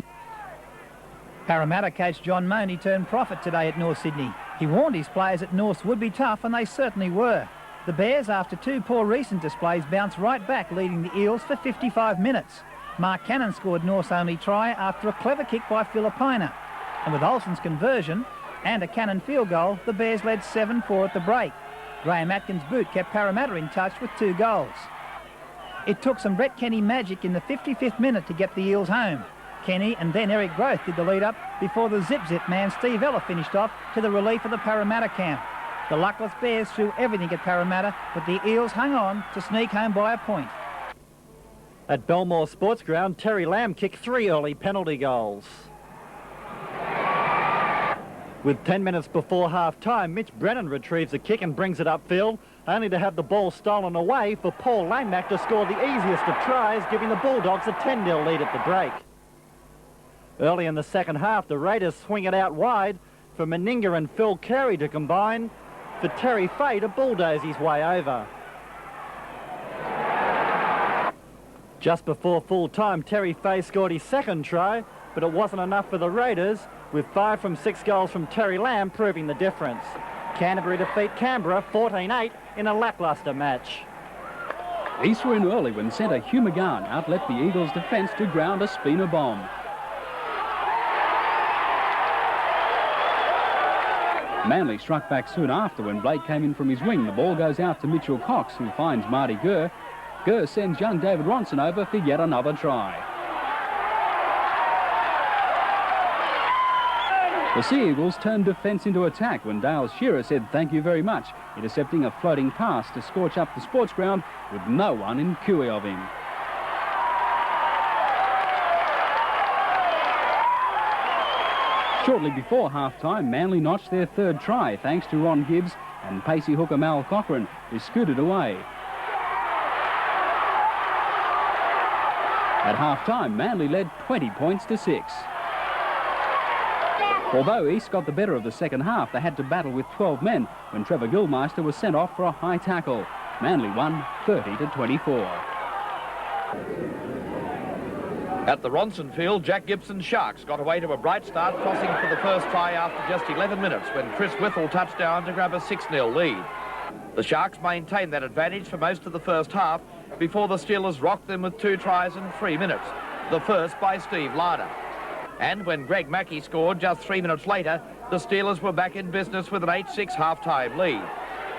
Parramatta coach John Mooney turned prophet today at North Sydney. He warned his players that Norths would be tough, and they certainly were. The Bears, after two poor recent displays, bounced right back, leading the Eels for 55 minutes. Mark Cannon scored North's only try after a clever kick by Filipina. And with Olsen's conversion and a Cannon field goal, the Bears led 7-4 at the break. Graham Atkins' boot kept Parramatta in touch with 2 goals. It took some Brett Kenny magic in the 55th minute to get the Eels home. Kenny and then Eric Groth did the lead-up before the zip-zip man Steve Ella finished off to the relief of the Parramatta camp. The luckless Bears threw everything at Parramatta, but the Eels hung on to sneak home by a point. At Belmore Sports Ground, Terry Lamb kicked 3 early penalty goals. With 10 minutes before half-time, Mitch Brennan retrieves a kick and brings it upfield, only to have the ball stolen away for Paul Langmack to score the easiest of tries, giving the Bulldogs a 10-0 lead at the break. Early in the second half, the Raiders swing it out wide for Meninga and Phil Carey to combine, for Terry Fay to bulldoze his way over. Just before full-time, Terry Fay scored his second try, but it wasn't enough for the Raiders, with 5 from 6 goals from Terry Lamb proving the difference. Canterbury defeat Canberra 14-8 in a lacklustre match. East were in early when centre Hugh McGowan outlet the Eagles' defence to ground a spinner bomb. Manly struck back soon after when Blake came in from his wing. The ball goes out to Mitchell Cox, who finds Marty Gurr. Gurr sends young David Ronson over for yet another try. The Sea Eagles turned defence into attack when Dale Shearer said thank you very much, intercepting a floating pass to scorch up the sports ground with no one in cue of him. Shortly before half-time, Manly notched their third try thanks to Ron Gibbs and pacey hooker Mal Cochrane, who scooted away. At half-time, Manly led 20 points to 6. Although East got the better of the second half, they had to battle with 12 men when Trevor Gilmeister was sent off for a high tackle. Manly won 30-24. At the Ronson field, Jack Gibson's Sharks got away to a bright start, crossing for the first try after just 11 minutes when Chris Whittle touched down to grab a 6-0 lead. The Sharks maintained that advantage for most of the first half before the Steelers rocked them with 2 tries in 3 minutes, the first by Steve Larder. And when Greg Mackey scored just 3 minutes later, the Steelers were back in business with an 8-6 half-time lead.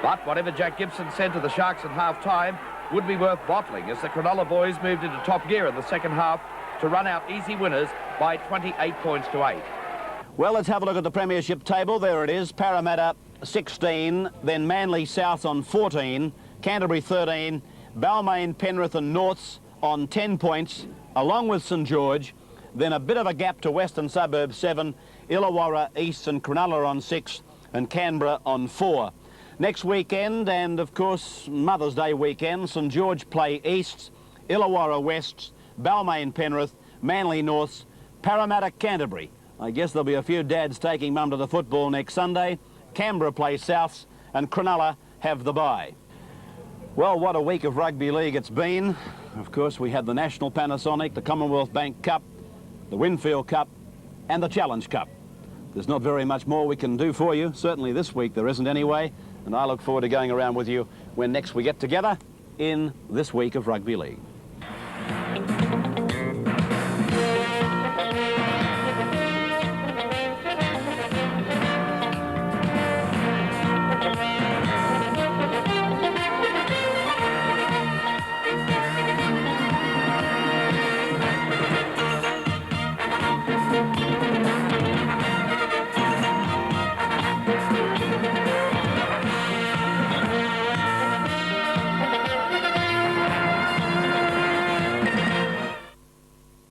But whatever Jack Gibson said to the Sharks at half-time would be worth bottling as the Cronulla boys moved into top gear in the second half to run out easy winners by 28 points to 8. Well, let's have a look at the premiership table. There it is. Parramatta 16, then Manly South on 14, Canterbury 13, Balmain, Penrith and Norths on 10 points, along with St George. Then a bit of a gap to Western Suburbs 7, Illawarra, East and Cronulla on 6 and Canberra on 4. Next weekend and of course Mother's Day weekend, St George play Easts, Illawarra Wests, Balmain Penrith, Manly Norths, Parramatta Canterbury. I guess there'll be a few dads taking mum to the football next Sunday. Canberra play Souths and Cronulla have the bye. Well, what a week of rugby league it's been. Of course, we had the National Panasonic, the Commonwealth Bank Cup, the Winfield Cup and the Challenge Cup. There's not very much more we can do for you. Certainly this week there isn't anyway. And I look forward to going around with you when next we get together in this week of Rugby League.